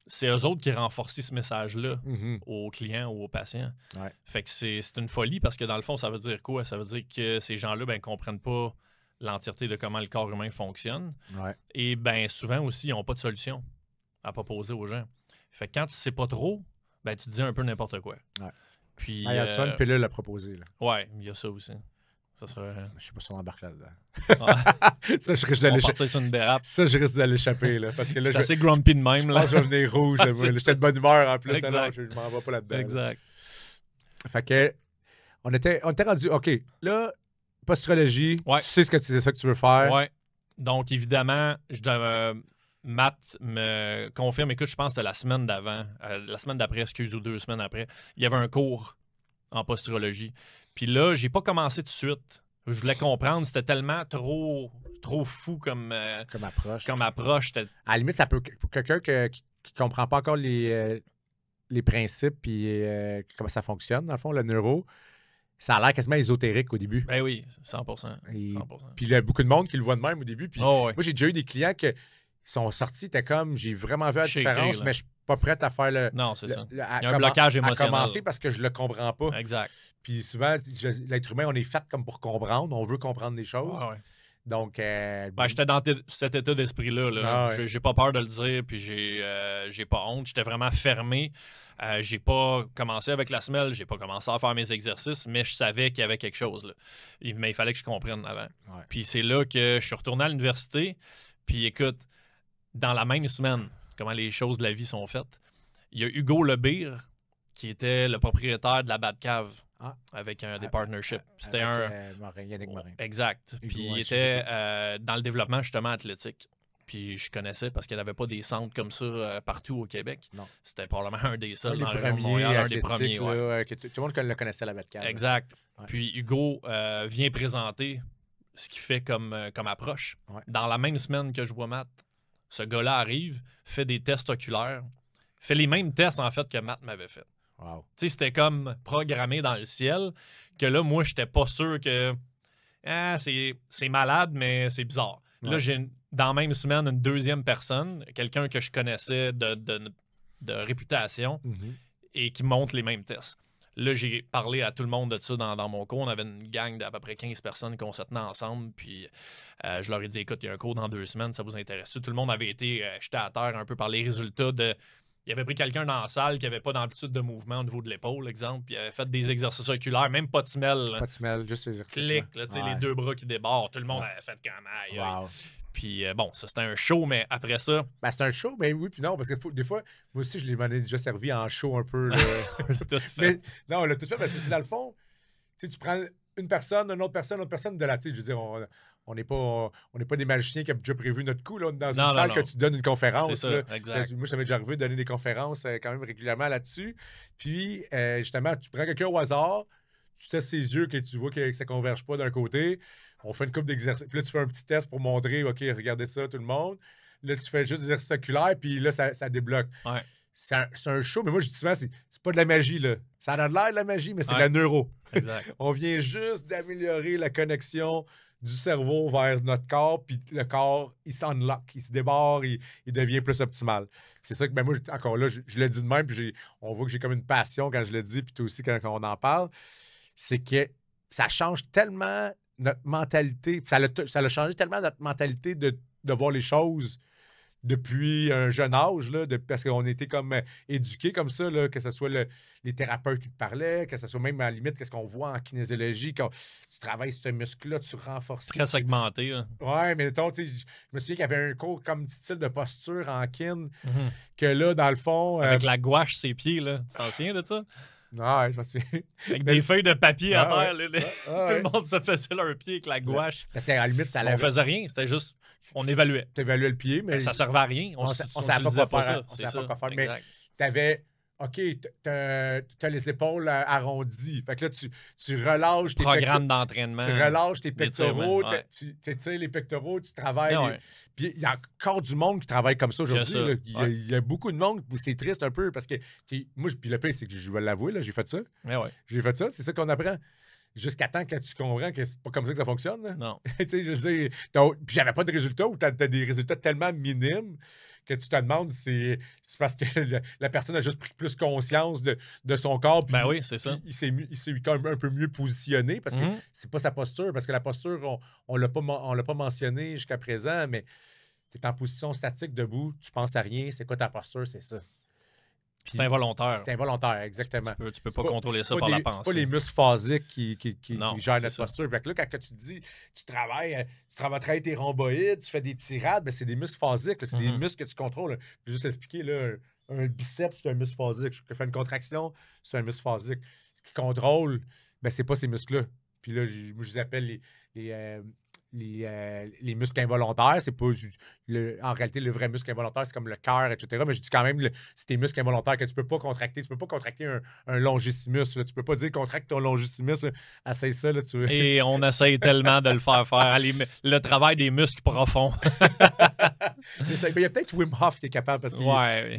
c'est eux autres qui renforcent ce message-là aux clients ou aux patients. Ouais. Fait que c'est une folie parce que dans le fond, ça veut dire quoi? Ça veut dire que ces gens-là ne comprennent pas l'entièreté de comment le corps humain fonctionne. Ouais. Et souvent aussi, ils n'ont pas de solution à proposer aux gens. Fait que quand tu sais pas trop, tu dis un peu n'importe quoi. Ouais. Puis, il y a ça, une pilule à proposer. Là. Ouais, il y a ça aussi. Ça serait... Je sais pas si on embarque là-dedans. Ça, je risque d'aller échapper. Ça, je risque d'aller échapper. Là, parce que là, je suis assez grumpy de même. Je pense que je vais venir rouge. J'étais de bonne humeur en plus. Exact. Alors, je m'en vais pas là-dedans. Exact. Là. Fait que, on était rendu, OK, là, posturologie, tu sais c'est ça que tu veux faire. Ouais. Donc, évidemment, Matt me confirme, écoute, je pense que c'était la semaine d'avant, la semaine d'après, ou 2 semaines après, il y avait un cours en posturologie. Puis là, j'ai pas commencé tout de suite. Je voulais comprendre, c'était tellement trop fou comme approche. À la limite, ça peut, pour quelqu'un qui comprend pas encore les principes puis comment ça fonctionne, dans le fond, le neuro, ça a l'air quasiment ésotérique au début. Ben oui, 100%. Puis il y a beaucoup de monde qui le voit de même au début. Puis moi, j'ai déjà eu des clients qui sont sortis, t'es comme, j'ai vraiment vu la différence, mais je suis pas prête à faire le... Non, c'est ça. Il y a un blocage émotionnel. À commencer parce que je le comprends pas. Exact. Puis souvent, l'être humain, on est fait comme pour comprendre. On veut comprendre les choses. Ouais. Donc... j'étais dans cet état d'esprit-là. Là. J'ai pas peur de le dire, puis j'ai pas honte. J'étais vraiment fermé. J'ai pas commencé avec la semelle, j'ai pas commencé à faire mes exercices, mais je savais qu'il y avait quelque chose. Là. Mais il fallait que je comprenne avant. Ouais. Puis c'est là que je suis retourné à l'université. Puis écoute, dans la même semaine, comment les choses de la vie sont faites, il y a Hugo Lebire, qui était le propriétaire de la Batcave avec des partnerships. C'était Yannick Morin. Exact. Puis il était dans le développement justement athlétique. Puis je connaissais parce qu'il n'y avait pas des centres comme ça partout au Québec. Non. C'était probablement un des seuls dans la région de Montréal, un des premiers. Là, que tout le monde le connaissait, la Batcave. Exact. Ouais. Puis Hugo vient présenter ce qu'il fait comme approche. Ouais. Dans la même semaine que je vois Matt, ce gars-là arrive, fait des tests oculaires, fait les mêmes tests en fait que Matt m'avait fait. Wow. Tu sais, c'était comme programmé dans le ciel, que là, moi, j'étais pas sûr que c'est malade, mais c'est bizarre. Ouais. Là, j'ai dans la même semaine une deuxième personne, quelqu'un que je connaissais de réputation et qui montre les mêmes tests. Là, j'ai parlé à tout le monde de ça dans mon cours. On avait une gang d'à peu près 15 personnes qu'on se tenait ensemble. Puis je leur ai dit, écoute, il y a un cours dans 2 semaines, ça vous intéresse? Tout le monde avait été jeté à terre un peu par les résultats de... Il avait pris quelqu'un dans la salle qui n'avait pas d'amplitude de mouvement au niveau de l'épaule, exemple. Puis il avait fait des exercices oculaires, même pas de semelle. Pas de semelle, juste les exercices. Clic, là, les 2 bras qui débordent. Tout le monde avait fait comme aïe. Wow. Puis bon, ça c'était un show, mais après ça. Ben, c'est un show, mais oui, puis non, parce que des fois, moi aussi, je l'ai déjà servi en show un peu. Tout fait. Mais, non, on l'a tout fait parce que dans le fond, tu prends une personne, une autre personne de la. Je veux dire, on n'est pas des magiciens qui ont déjà prévu notre coup là, dans une salle que tu donnes une conférence. C'est ça, exact. Moi, ça m'est déjà arrivé de donner des conférences quand même régulièrement là-dessus. Puis, justement, tu prends quelqu'un au hasard, tu testes ses yeux, que tu vois que ça ne converge pas d'un côté. On fait une couple d'exercices. Puis là, tu fais un petit test pour montrer, OK, regardez ça, tout le monde. Là, tu fais juste des exercices oculaires, puis là, ça débloque. Ouais. C'est un show, mais moi, je dis souvent, c'est pas de la magie, là. Ça a l'air de la magie, mais c'est de la neuro. Exact. On vient juste d'améliorer la connexion du cerveau vers notre corps, puis le corps, il s'unlock, il se débarre, il devient plus optimal. C'est ça que, ben moi, encore là, je le dis de même, puis on voit que j'ai comme une passion quand je le dis, puis toi aussi quand on en parle. C'est que ça change tellement notre mentalité. Ça a changé tellement notre mentalité de voir les choses depuis un jeune âge, là, parce qu'on était comme éduqués comme ça, là, que ce soit les thérapeutes qui te parlaient, que ce soit même à la limite qu'est-ce qu'on voit en kinésiologie, quand tu travailles ce muscle-là, tu renforces. Très segmenté. Hein. Ouais, mais mettons, je me souviens qu'il y avait un cours comme style de posture en kin, que là, dans le fond... Avec la gouache, ses pieds, là. Tu t'en souviens de ça? Ouais, je me souviens. Avec des feuilles de papier à terre. Tout le monde se faisait leur pied avec la gouache. C'était à la limite, ça on faisait rien, c'était juste... On évaluait. Tu évaluais le pied, mais... Ça servait à rien. On ne savait pas quoi faire. On savait pas quoi faire. Mais tu avais... OK, t'as les épaules arrondies. Fait que là, tu relâches tes programme d'entraînement. Tu relâches tes pectoraux, tu tires les pectoraux, tu travailles. Puis il y a encore du monde qui travaille comme ça aujourd'hui. Il y a beaucoup de monde. C'est triste un peu parce que moi, puis le pire, c'est que je vais l'avouer, j'ai fait ça. J'ai fait ça, c'est ça qu'on apprend. Jusqu'à temps que tu comprends que c'est pas comme ça que ça fonctionne. Là. Non. Tu sais, je veux dire, puis j'avais pas de résultats ou t'as des résultats tellement minimes que tu te demandes si c'est parce que la personne a juste pris plus conscience de son corps. Ben oui, c'est ça. Il s'est quand même un peu mieux positionné parce que c'est pas sa posture. Parce que la posture, on l'a pas mentionné jusqu'à présent, mais tu es en position statique, debout, tu penses à rien. C'est quoi ta posture? C'est ça. C'est involontaire. C'est involontaire, exactement. Tu peux pas contrôler ça par la pensée. C'est pas les muscles phasiques qui gèrent notre ça. posture. Fait que là, quand tu te dis, tu travailles tes rhomboïdes, tu fais des tirades, ben c'est des muscles phasiques. C'est des muscles que tu contrôles. Je vais juste expliquer, là, un biceps, c'est un muscle phasique. Je fais une contraction, c'est un muscle phasique. Ce qui contrôle, ben c'est pas ces muscles-là. Puis là, moi, je les appelle les muscles involontaires. C'est pas en réalité, le vrai muscle involontaire, c'est comme le cœur, etc. Mais je dis quand même, c'est tes muscles involontaires que tu peux pas contracter. Tu peux pas contracter un longissimus. Là. Tu peux pas dire contracte ton longissimus. Essaye ça. Là, Et on essaye tellement de le faire. Le travail des muscles profonds. Il y a peut-être Wim Hof qui est capable parce qu'il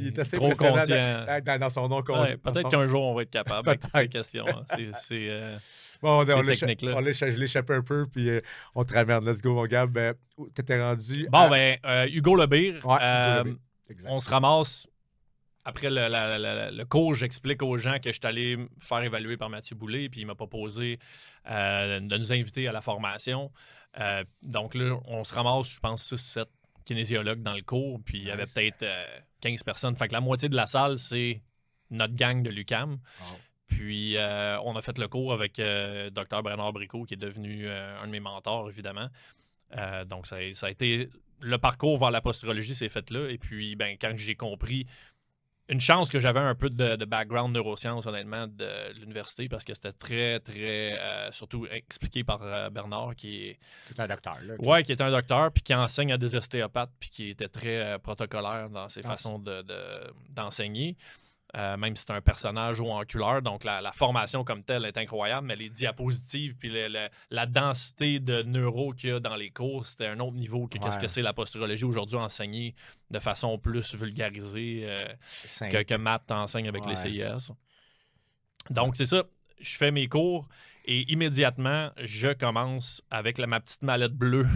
est assez trop conscient dans son nom conscient. Peut-être qu'un jour, on va être capable avec toutes ces questions. Bon, je l'échappe un peu, puis on te ramène. Let's go, mon Gab. T'étais rendu. Bon, Hugo Lebire. Exact. On se ramasse. Après le cours, j'explique aux gens que je suis allé me faire évaluer par Mathieu Boulay, puis il m'a proposé de nous inviter à la formation. Donc là, on se ramasse, je pense, 6-7 kinésiologues dans le cours, puis il y avait peut-être 15 personnes. Fait que la moitié de la salle, c'est notre gang de l'UQAM. Wow. Puis, on a fait le cours avec Dr. Bernard Bricot, qui est devenu un de mes mentors, évidemment. Donc, ça a été... Le parcours vers la posturologie s'est fait là. Et puis, quand j'ai compris une chance que j'avais un peu de background neurosciences, honnêtement, de l'université, parce que c'était très, très, surtout expliqué par Bernard, qui est un docteur. Là, ouais, qui est un docteur, puis qui enseigne à des ostéopathes, puis qui était très protocolaire dans ses façons d'enseigner. Même si c'est un personnage haut en couleur, donc la formation comme telle est incroyable, mais les diapositives puis la densité de neuro qu'il y a dans les cours, c'était un autre niveau que qu'est-ce que c'est la posturologie aujourd'hui enseignée de façon plus vulgarisée que Matt enseigne avec les CIS. Donc c'est ça, je fais mes cours et immédiatement, je commence avec ma petite mallette bleue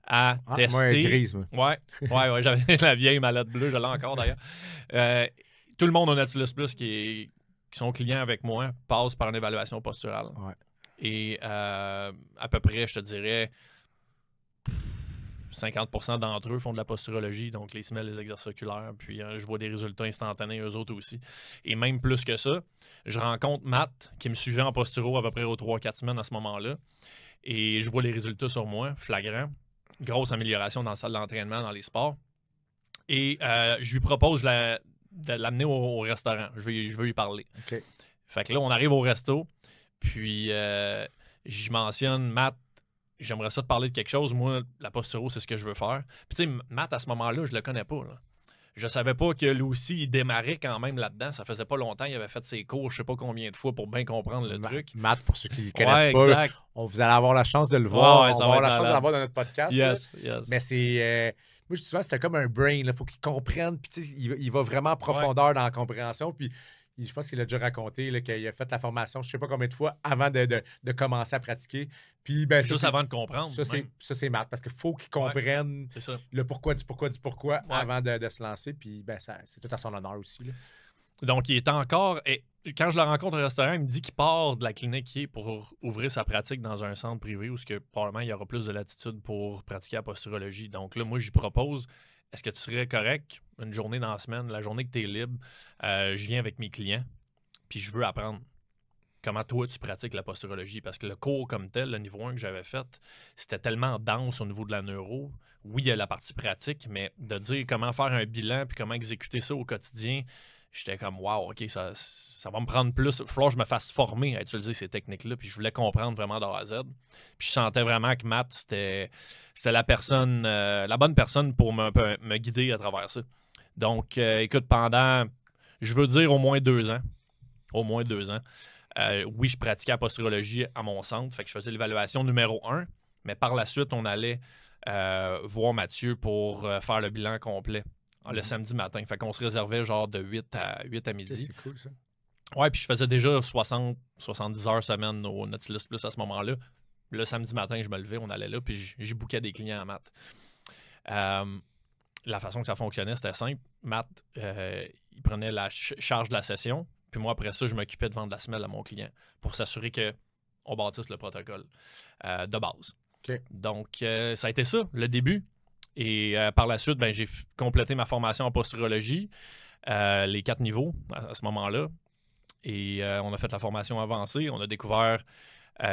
à tester. Moi, grise, moi. Ouais, j'avais la vieille mallette bleue, je l'ai encore d'ailleurs. Tout le monde au Nautilus Plus qui sont clients avec moi passe par une évaluation posturale. Ouais. Et à peu près, je te dirais, 50% d'entre eux font de la posturologie, donc les semelles, les exercices oculaires, puis je vois des résultats instantanés, eux autres aussi. Et même plus que ça, je rencontre Matt, qui me suivait en posturo à peu près aux 3-4 semaines à ce moment-là, et je vois les résultats sur moi, flagrants. Grosse amélioration dans la salle d'entraînement, dans les sports. Et je lui propose de l'amener au restaurant. Je veux lui parler. Okay. Fait que là, on arrive au resto, puis je mentionne, Matt, j'aimerais ça te parler de quelque chose. Moi, la posturo, c'est ce que je veux faire. Puis tu sais, Matt, à ce moment-là, je le connais pas. Là. Je savais pas que lui aussi, il démarrait quand même là-dedans. Ça faisait pas longtemps. Il avait fait ses cours, je sais pas combien de fois, pour bien comprendre le truc. Matt, pour ceux qui ne connaissent pas, vous allez avoir la chance de le voir. On va avoir la chance de l'avoir dans notre podcast. Yes. Mais c'est... moi, je dis souvent, c'était comme un brain. Il faut qu'il comprenne. Puis, il va vraiment en profondeur dans la compréhension. Puis, je pense qu'il a déjà raconté là, qu'il a fait la formation, je ne sais pas combien de fois, avant de commencer à pratiquer. Puis, ben, juste avant de comprendre. Ça, c'est Matt. Parce qu'il faut qu'il comprenne le pourquoi du pourquoi avant de se lancer. Puis, ben, c'est tout à son honneur aussi. Là. Donc, il est encore... Et quand je le rencontre au restaurant, il me dit qu'il part de la clinique pour ouvrir sa pratique dans un centre privé où probablement il y aura plus de latitude pour pratiquer la posturologie. Donc là, moi, je lui propose, est-ce que tu serais correct une journée dans la semaine, la journée que tu es libre, je viens avec mes clients, puis je veux apprendre comment toi tu pratiques la posturologie. Parce que le cours comme tel, le niveau 1 que j'avais fait, c'était tellement dense au niveau de la neuro. Oui, il y a la partie pratique, mais de dire comment faire un bilan puis comment exécuter ça au quotidien, j'étais comme, wow, OK, ça va me prendre plus. Il va falloir que je me fasse former à utiliser ces techniques-là. Puis je voulais comprendre vraiment d'A à Z. Puis je sentais vraiment que Matt, c'était la personne, la bonne personne pour me guider à travers ça. Donc, écoute, pendant, je veux dire, au moins 2 ans. Au moins 2 ans. Oui, je pratiquais la posturologie à mon centre. Fait que je faisais l'évaluation numéro 1. Mais par la suite, on allait voir Mathieu pour faire le bilan complet. Le samedi matin. Fait qu'on se réservait genre de 8 à midi. C'est cool, ça. Ouais, puis je faisais déjà 70 heures semaine au Nautilus Plus à ce moment-là. Le samedi matin, je me levais, on allait là, puis j'y bookais des clients à Matt. La façon que ça fonctionnait, c'était simple. Matt, il prenait la charge de la session, puis moi, après ça, je m'occupais de vendre la semelle à mon client pour s'assurer qu'on bâtisse le protocole de base. Okay. Donc, ça a été ça, le début. Et par la suite, ben, j'ai complété ma formation en posturologie, les 4 niveaux à ce moment-là. Et on a fait la formation avancée. On a découvert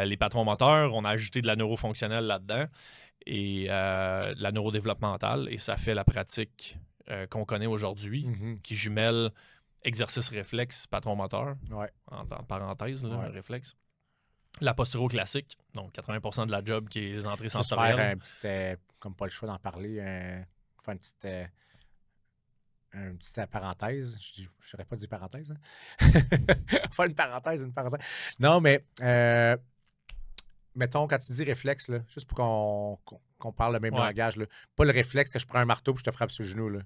les patrons moteurs. On a ajouté de la neurofonctionnelle là-dedans et de la neurodéveloppementale. Et ça fait la pratique qu'on connaît aujourd'hui, qui jumelle exercice réflexe, patron moteur, en parenthèse, là, réflexe. La posturo classique, donc 80% de la job qui est les entrées sensorielles. Faire un petit, comme pas le choix d'en parler, faire une petite parenthèse. Je n'aurais pas dit parenthèse. Hein? Faire une parenthèse. Non, mais mettons, quand tu dis réflexe, là, juste pour qu'on parle le même langage, là, pas le réflexe que je prends un marteau et je te frappe sur le genou. Là.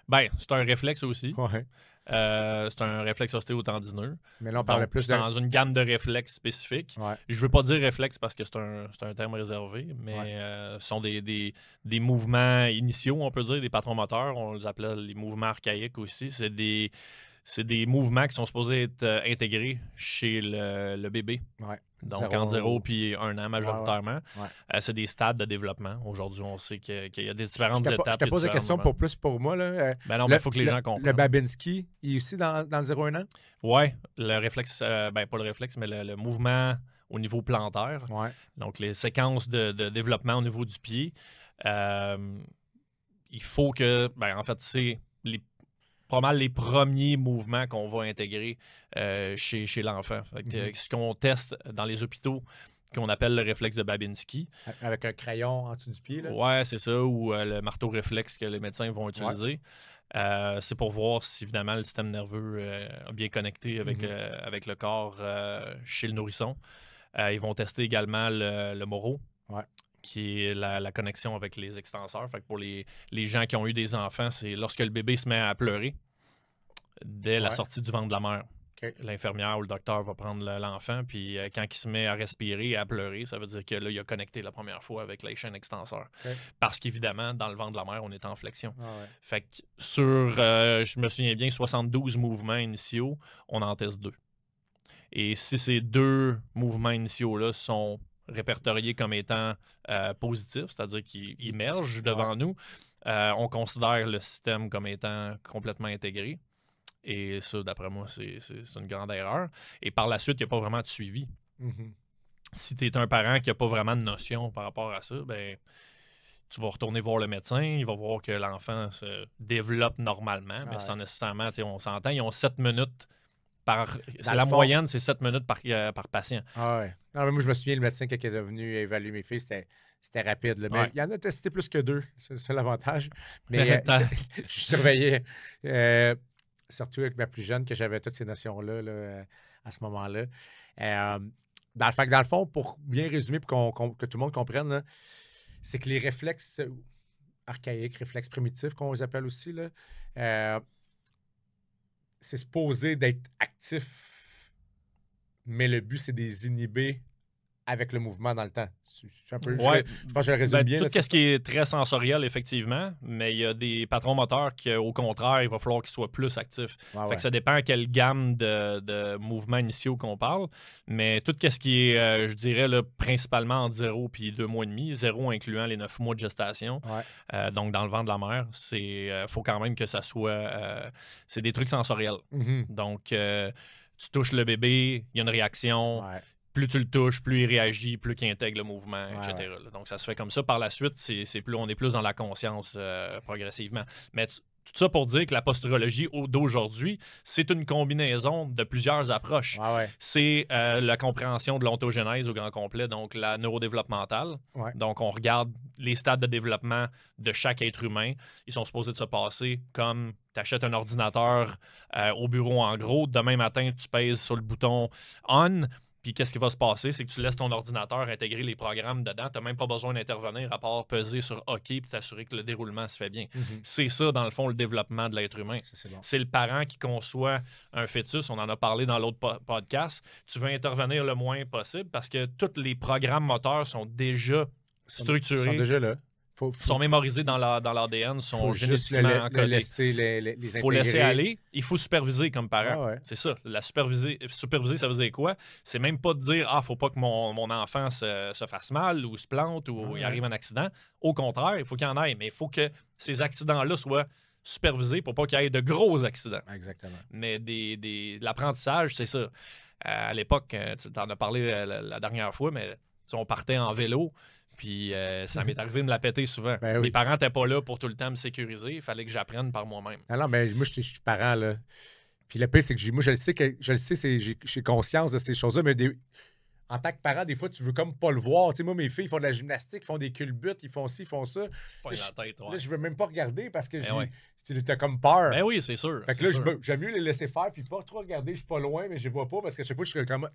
Ben, c'est un réflexe aussi. Ouais. C'est un réflexe ostéotendineux. Mais là, on parle plus dans une gamme de réflexes spécifiques. Ouais. Je ne veux pas dire réflexe parce que c'est un terme réservé, mais ce sont des mouvements initiaux, on peut dire, des patrons moteurs. On les appelait les mouvements archaïques aussi. C'est des mouvements qui sont supposés être intégrés chez le bébé. Ouais. Donc, entre 0 puis 1 an majoritairement. C'est des stades de développement. Aujourd'hui, on sait qu'il y a des différentes étapes. Je te pose la question pour moi. Là, ben non, mais il faut que les gens comprennent. Le Babinski, il est aussi dans le 0-1 an? Oui, le réflexe, pas le réflexe, mais le mouvement au niveau plantaire. Ouais. Donc, les séquences de développement au niveau du pied. Il faut que, en fait, c'est pas mal les premiers mouvements qu'on va intégrer chez l'enfant. Ce qu'on teste dans les hôpitaux, qu'on appelle le réflexe de Babinski. Avec un crayon en dessous du pied, là? Ouais, c'est ça, ou le marteau réflexe que les médecins vont utiliser. C'est pour voir si, évidemment, le système nerveux est bien connecté avec le corps chez le nourrisson. Ils vont tester également le Moro, qui est la connexion avec les extenseurs. Fait que pour les gens qui ont eu des enfants, c'est lorsque le bébé se met à pleurer dès la sortie du ventre de la mère. L'infirmière ou le docteur va prendre l'enfant, puis quand il se met à respirer et à pleurer, ça veut dire que là, il a connecté la première fois avec les chaînes extenseurs. Parce qu'évidemment, dans le ventre de la mère, on est en flexion. Fait que sur, je me souviens bien, 72 mouvements initiaux, on en teste 2. Et si ces 2 mouvements initiaux-là sont répertoriés comme étant positifs, c'est-à-dire qu'ils émergent devant nous, on considère le système comme étant complètement intégré. Et ça, d'après moi, c'est une grande erreur. Et par la suite, il n'y a pas vraiment de suivi. Si tu es un parent qui n'a pas vraiment de notion par rapport à ça, ben, tu vas retourner voir le médecin, il va voir que l'enfant se développe normalement, mais sans nécessairement, on s'entend, ils ont 7 minutes par... La moyenne, c'est 7 minutes par patient. Non, mais moi, je me souviens, le médecin, quand il est venu évaluer mes filles, c'était rapide. Là. Mais il y en a testé plus que 2, c'est l'avantage. Mais je surveillais... surtout avec ma plus jeune, que j'avais toutes ces notions-là là, à ce moment-là. Dans le fond, pour bien résumer, pour que tout le monde comprenne, là, c'est que les réflexes archaïques, réflexes primitifs, qu'on les appelle aussi, là, c'est supposé d'être actif, mais le but, c'est de les inhiber avec le mouvement dans le temps. Je pense que je le résume bien. Tout ce qui est très sensoriel, effectivement, mais il y a des patrons moteurs qui, au contraire, il va falloir qu'ils soient plus actifs. Fait que ça dépend à quelle gamme de mouvements initiaux qu'on parle, mais tout ce qui est, je dirais, là, principalement entre 0 et 2 mois et demi, 0 incluant les 9 mois de gestation, donc dans le ventre de la mère, il faut quand même que ça soit... c'est des trucs sensoriels. Donc, tu touches le bébé, il y a une réaction... Plus tu le touches, plus il réagit, plus il intègre le mouvement, etc. Donc, ça se fait comme ça. Par la suite, on est plus dans la conscience progressivement. Mais tout ça pour dire que la posturologie d'aujourd'hui, c'est une combinaison de plusieurs approches. C'est la compréhension de l'ontogénèse au grand complet, donc la neurodéveloppementale. Donc, on regarde les stades de développement de chaque être humain. Ils sont supposés de se passer comme tu achètes un ordinateur au bureau en gros. Demain matin, tu pèses sur le bouton « on ». Puis qu'est-ce qui va se passer? C'est que tu laisses ton ordinateur intégrer les programmes dedans. Tu n'as même pas besoin d'intervenir à part peser sur OK et t'assurer que le déroulement se fait bien. C'est ça, dans le fond, le développement de l'être humain. C'est le parent qui conçoit un fœtus. On en a parlé dans l'autre podcast. Tu veux intervenir le moins possible parce que tous les programmes moteurs sont déjà structurés. Ils sont déjà là. Sont mémorisés dans l'ADN, sont génétiquement encodés. Il faut laisser aller. Il faut superviser comme parent. C'est ça. Superviser, ça veut dire quoi? C'est même pas de dire « Ah, faut pas que mon enfant se fasse mal ou se plante ou il arrive un accident. » Au contraire, il faut qu'il y en ait, mais il faut que ces accidents-là soient supervisés pour pas qu'il y ait de gros accidents. Exactement. Mais l'apprentissage, c'est ça. À l'époque, tu en as parlé la dernière fois, mais on partait en vélo. Puis ça m'est arrivé de me la péter souvent. Mes parents n'étaient pas là pour tout le temps me sécuriser. Il fallait que j'apprenne par moi-même. Non, mais moi, je suis parent, là. Puis le pire, c'est que moi, je le sais, j'ai conscience de ces choses-là, mais en tant que parent, des fois, tu veux comme pas le voir. Tu sais, moi, mes filles font de la gymnastique, ils font des culbutes, ils font ci, ils font ça. C'est pas la tête, là, je veux même pas regarder parce que t'as comme peur. Ben oui, c'est sûr. Fait que là, j'aime mieux les laisser faire puis pas trop regarder. Je suis pas loin, mais je vois pas parce que chaque fois, je suis comme...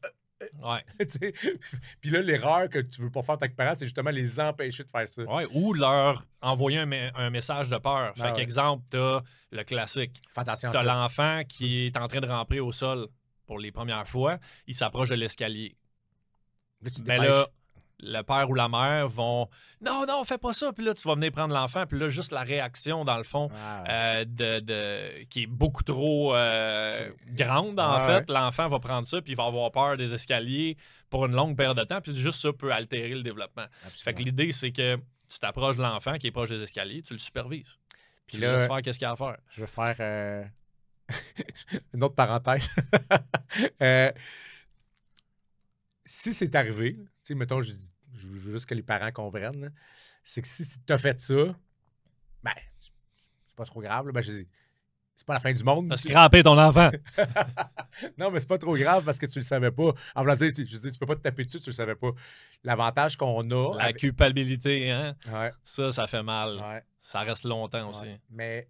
Puis là, l'erreur que tu veux pas faire en tant que parent, c'est justement les empêcher de faire ça. Ou leur envoyer un message de peur. Fait qu'exemple, t'as le classique. Fais attention à ça. T'as l'enfant qui est en train de ramper au sol pour les premières fois. Il s'approche de l'escalier. Là, le père ou la mère vont « Non, fais pas ça! » Puis là, tu vas venir prendre l'enfant. Puis là, juste la réaction, dans le fond, qui est beaucoup trop grande, en fait. L'enfant va prendre ça, puis il va avoir peur des escaliers pour une longue période de temps. Puis juste ça peut altérer le développement. Absolument. Fait que l'idée, c'est que tu t'approches de l'enfant qui est proche des escaliers, tu le supervises. Puis tu le laisses faire qu'est-ce qu'il y a à faire. Je vais faire une autre parenthèse. Si c'est arrivé, tu sais, mettons, je veux juste que les parents comprennent, c'est que si tu as fait ça, ben, c'est pas trop grave, là, ben, je dis, c'est pas la fin du monde. T'as scrappé ton enfant. Non, mais c'est pas trop grave parce que tu le savais pas. En voulant dire, je dis, tu peux pas te taper dessus, tu le savais pas. L'avantage qu'on a... La culpabilité, hein? Ouais. Ça fait mal. Ouais. Ça reste longtemps aussi. Mais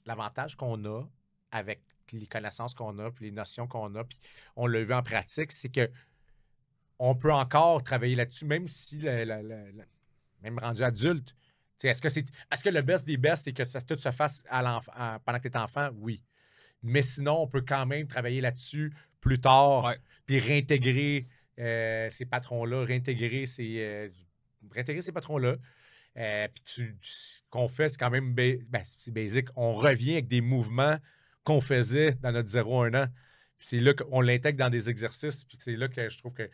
l'avantage qu'on a avec les connaissances qu'on a, puis les notions qu'on a, puis on l'a vu en pratique, c'est que on peut encore travailler là-dessus, même si, même rendu adulte. Est-ce que le best des best, c'est que tout se fasse pendant que tu es enfant? Oui. Mais sinon, on peut quand même travailler là-dessus plus tard, puis réintégrer ces patrons-là, réintégrer ces patrons-là. Puis ce qu'on fait, c'est quand même c'est basique. On revient avec des mouvements qu'on faisait dans notre 0-1 an. C'est là qu'on l'intègre dans des exercices. Puis c'est là que je trouve que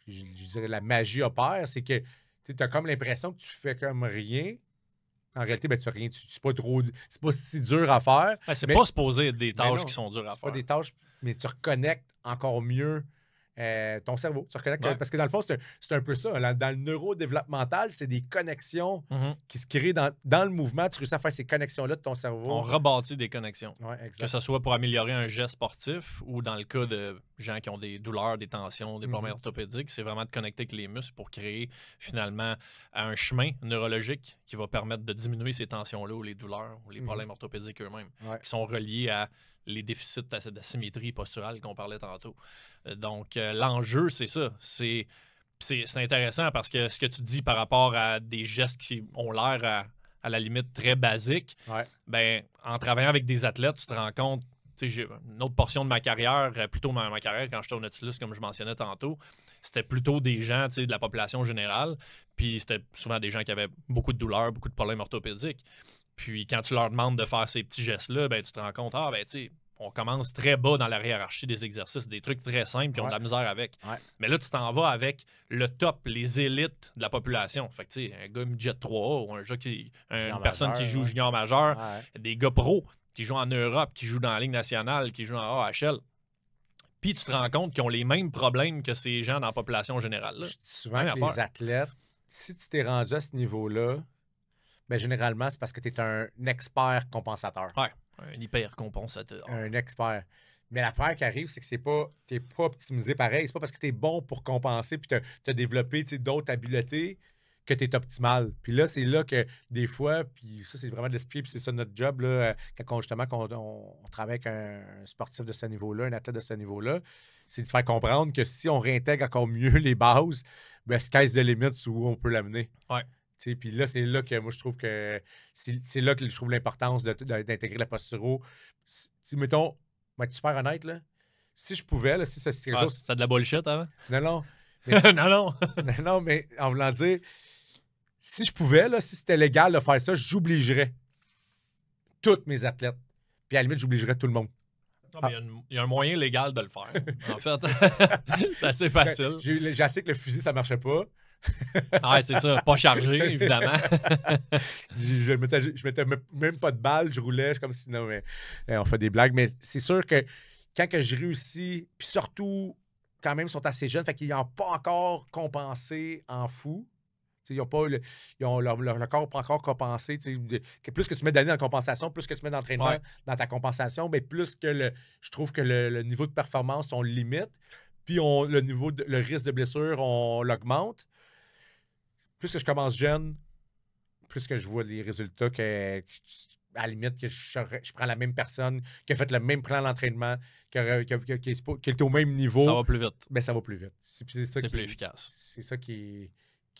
je dirais la magie opère. C'est que tu as comme l'impression que tu fais comme rien. En réalité, tu fais rien. C'est pas si dur à faire. C'est pas supposé être des tâches qui sont dures à faire. C'est pas des tâches, mais tu reconnectes encore mieux ton cerveau. Tu reconnectes parce que dans le fond, c'est un peu ça. Dans le neurodéveloppemental, c'est des connexions qui se créent dans le mouvement. Tu réussis à faire ces connexions-là de ton cerveau. On rebâtit des connexions. Exact. Que ce soit pour améliorer un geste sportif ou dans le cas de gens qui ont des douleurs, des tensions, des problèmes orthopédiques, c'est vraiment de connecter avec les muscles pour créer finalement un chemin neurologique qui va permettre de diminuer ces tensions-là ou les douleurs ou les problèmes orthopédiques eux-mêmes qui sont reliés à les déficits d'asymétrie posturale qu'on parlait tantôt. Donc, l'enjeu, c'est ça. C'est intéressant parce que ce que tu dis par rapport à des gestes qui ont l'air à la limite très basiques, en travaillant avec des athlètes, tu te rends compte, j'ai une autre portion de ma carrière, plutôt ma carrière quand j'étais au Nautilus, comme je mentionnais tantôt, c'était plutôt des gens de la population générale, puis c'était souvent des gens qui avaient beaucoup de douleurs, beaucoup de problèmes orthopédiques. Puis quand tu leur demandes de faire ces petits gestes-là, tu te rends compte, on commence très bas dans la hiérarchie des exercices, des trucs très simples, puis on a de la misère avec. Mais là, tu t'en vas avec le top, les élites de la population. Fait que, tu sais, un gars midget 3A ou une personne qui joue junior majeur, des gars pros qui jouent en Europe, qui jouent dans la Ligue nationale, qui jouent en AHL. Puis tu te rends compte qu'ils ont les mêmes problèmes que ces gens dans la population générale. Là. Je dis souvent que les athlètes, si tu t'es rendu à ce niveau-là, généralement, c'est parce que tu es un expert compensateur. Ouais, un hyper compensateur. Un expert. Mais l'affaire qui arrive, c'est que tu n'es pas optimisé pareil. C'est pas parce que tu es bon pour compenser puis tu as développé d'autres habiletés que tu es optimal. Puis là, c'est là que des fois, puis ça, c'est vraiment de l'esprit, puis c'est ça notre job, là, quand on travaille avec un sportif de ce niveau-là, un athlète de ce niveau-là, c'est de faire comprendre que si on réintègre encore mieux les bases, sky's the limit où on peut l'amener. Ouais. Puis là, c'est là que moi, je trouve que c'est là que je trouve l'importance d'intégrer la posturo. Mettons, pour être super honnête, là, si je pouvais, là, si c'est quelque chose... C'est de la bullshit avant? Non. Mais non, mais en voulant dire, si je pouvais, là, si c'était légal de faire ça, j'obligerais tous mes athlètes. Puis à la limite, j'obligerais tout le monde. Non, mais il y a un moyen légal de le faire. En fait, c'est assez facile. J'ai assez que le fusil, ça marchait pas. C'est ça. Pas chargé, évidemment. je mettais même pas de balles, je roulais comme si... Non, mais on fait des blagues. Mais c'est sûr que quand que je réussis, puis surtout, quand même, ils sont assez jeunes, fait qu'ils n'ont pas encore compensé en fou. Leur corps n'a pas encore compensé. Plus que tu mets d'années dans la compensation, plus que tu mets d'entraînement dans ta compensation, mais plus que je trouve que le niveau de performance, on le limite. Puis le risque de blessure, on l'augmente. Plus que je commence jeune, plus que je vois les résultats à la limite, que je prends la même personne, qui a fait le même plan d'entraînement, qui est au même niveau. Ça va plus vite. Ça va plus vite. C'est plus efficace. C'est ça qui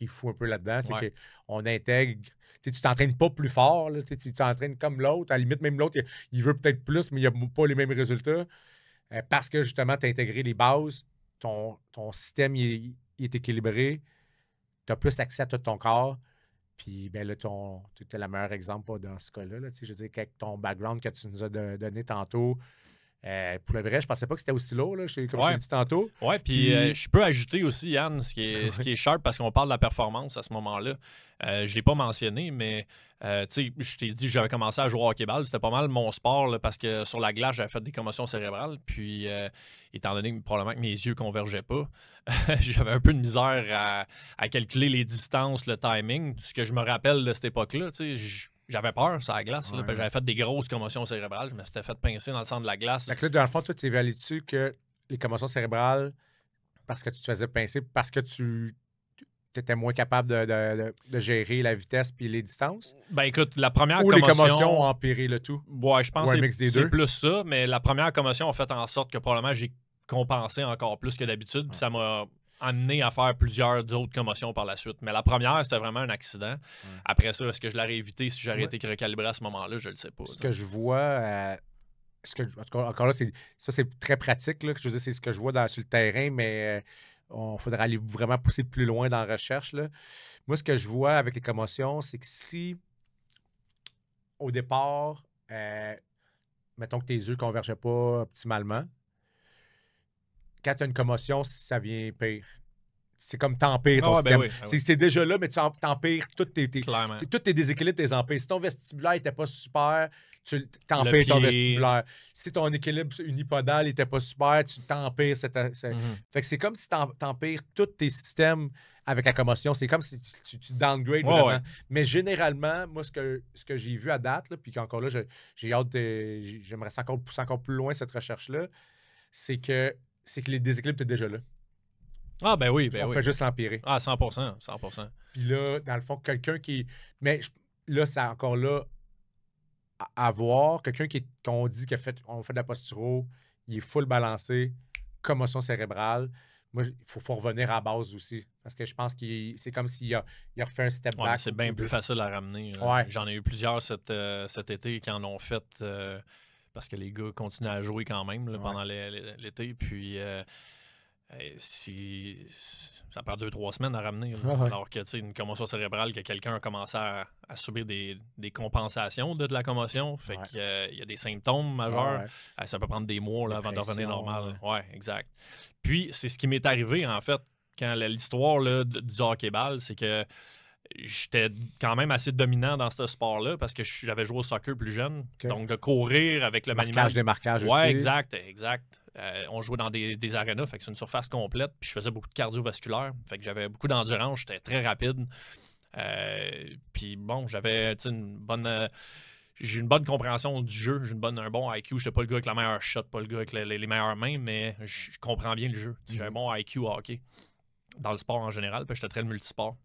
fout un peu là-dedans. C'est qu'on intègre. Tu t'entraînes pas plus fort. Là, tu t'entraînes comme l'autre. À la limite, même l'autre, il veut peut-être plus, mais il n'a pas les mêmes résultats. Parce que justement, tu as intégré les bases. Ton système il est équilibré. Tu as plus accès à tout ton corps. Puis, là, tu es le meilleur exemple dans ce cas-là. Là, je veux dire, avec ton background que tu nous as donné tantôt, pour le vrai, je pensais pas que c'était aussi lourd, là, comme je l'ai dit tantôt. Oui, puis je peux ajouter aussi, Yann, ce qui est sharp, parce qu'on parle de la performance à ce moment-là. Je ne l'ai pas mentionné, mais je t'ai dit que j'avais commencé à jouer au hockey-ball. C'était pas mal mon sport, là, parce que sur la glace, j'avais fait des commotions cérébrales. Puis, étant donné que probablement que mes yeux ne convergeaient pas, j'avais un peu de misère à calculer les distances, le timing. Ce que je me rappelle de cette époque-là, j'avais peur sur la glace. Là, j'avais fait des grosses commotions cérébrales. Je me suis fait pincer dans le centre de la glace. Fait que là, dans le fond, toi, tu es évalué dessus que les commotions cérébrales, parce que tu te faisais pincer, parce que tu étais moins capable de gérer la vitesse puis les distances? Ben écoute, la première Ou commotion... les commotions ont empiré le tout? Ouais, je pense que c'est plus ça, mais la première commotion a fait en sorte que probablement j'ai compensé encore plus que d'habitude, puis ça m'a amené à faire plusieurs d'autres commotions par la suite. Mais la première, c'était vraiment un accident. Après ça, est-ce que je l'aurais évité si j'aurais été recalibré à ce moment-là? Je le sais pas. Ce que je vois... en tout cas, encore là, c'est très pratique. Là, je veux dire, c'est ce que je vois sur le terrain, mais il faudrait aller vraiment pousser plus loin dans la recherche. Là. Moi, ce que je vois avec les commotions, c'est que si, au départ, mettons que tes yeux ne convergeaient pas optimalement, quand tu as une commotion, ça vient pire. C'est comme t'empires ton système. C'est déjà là, mais tu t'empires tous tes déséquilibres, tes empires. Si ton vestibulaire n'était pas super, tu t'empires ton vestibulaire. Si ton équilibre unipodal n'était pas super, tu t'empires. Fait que c'est comme si t'empires tous tes systèmes avec la commotion. C'est comme si tu downgrades vraiment. Ouais. Mais généralement, moi, ce que j'ai vu à date, là, puis qu'encore là, j'ai hâte j'aimerais pousser encore plus loin cette recherche-là, c'est que les déséquilibres étaient déjà là. Ah, ben oui, on fait juste l'empirer. Ah, 100%, 100%. Puis là, dans le fond, quelqu'un qui... Mais là, c'est encore là à voir. Quelqu'un qu'on dit qu'on fait de la posturo, il est full balancé, commotion cérébrale. Moi, il faut revenir à la base aussi. Parce que je pense que c'est comme s'il a refait un step back. C'est bien plus facile à ramener. Ouais. J'en ai eu plusieurs cet été qui en ont fait parce que les gars continuent à jouer quand même là, pendant l'été. Puis... ça prend 2-3 semaines à ramener. Alors que, tu sais, une commotion cérébrale, que quelqu'un a commencé à subir des compensations de la commotion. Fait qu'il y a des symptômes majeurs. Ça peut prendre des mois là, avant de revenir normal. Ouais, exact. Puis, c'est ce qui m'est arrivé, en fait, quand l'histoire là, du hockey-ball, c'est que j'étais quand même assez dominant dans ce sport-là parce que j'avais joué au soccer plus jeune. Donc, de courir avec le maniement. Démarquage aussi. Ouais, exact. On jouait dans des arénas, fait que c'est une surface complète. Puis je faisais beaucoup de cardiovasculaire, fait que j'avais beaucoup d'endurance, j'étais très rapide. Puis bon, j'avais j'ai une bonne compréhension du jeu, j'ai un bon IQ. J'étais pas le gars avec la meilleure shot, pas le gars avec les meilleures mains, mais je comprends bien le jeu. J'ai un bon IQ au hockey, dans le sport en général, puis j'étais très multisport.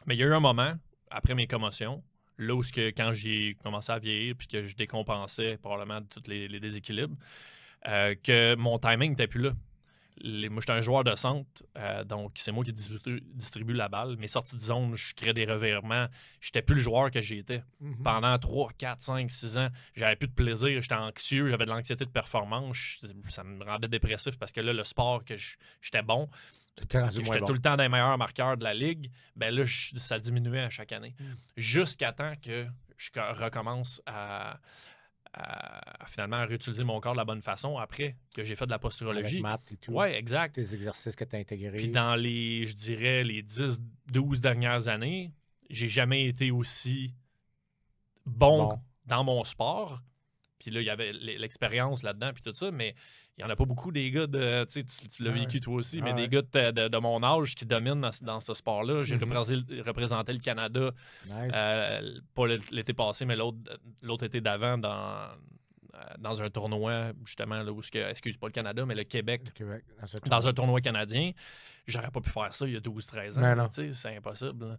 Mais il y a eu un moment, après mes commotions, là où quand j'ai commencé à vieillir puis que je décompensais probablement tous les déséquilibres, que mon timing n'était plus là. Moi, j'étais un joueur de centre, donc c'est moi qui distribue la balle. Mes sorties de zone, je crée des revirements. J'étais plus le joueur que j'étais. Pendant 3, 4, 5, 6 ans, j'avais plus de plaisir, j'étais anxieux, j'avais de l'anxiété de performance. Ça me rendait dépressif parce que là, le sport que j'étais bon, j'étais tout le temps des meilleurs marqueurs de la ligue, ben là, ça diminuait à chaque année. Jusqu'à temps que je recommence à finalement à réutiliser mon corps de la bonne façon après que j'ai fait de la posturologie. Avec maths et tout. Oui, exact. Les exercices que tu as intégrés. Puis dans je dirais, les 10-12 dernières années, j'ai jamais été aussi bon dans mon sport. Puis là, il y avait l'expérience là-dedans, puis tout ça, mais il n'y en a pas beaucoup des gars de... Tu l'as vécu toi aussi, mais des gars de mon âge qui dominent dans ce sport-là. J'ai représenté le Canada, pas l'été passé, mais l'autre été d'avant dans un tournoi, justement, là où excuse pas le Canada, mais le Québec dans un tournoi canadien. J'aurais pas pu faire ça il y a 12-13 ans. C'est impossible. Là.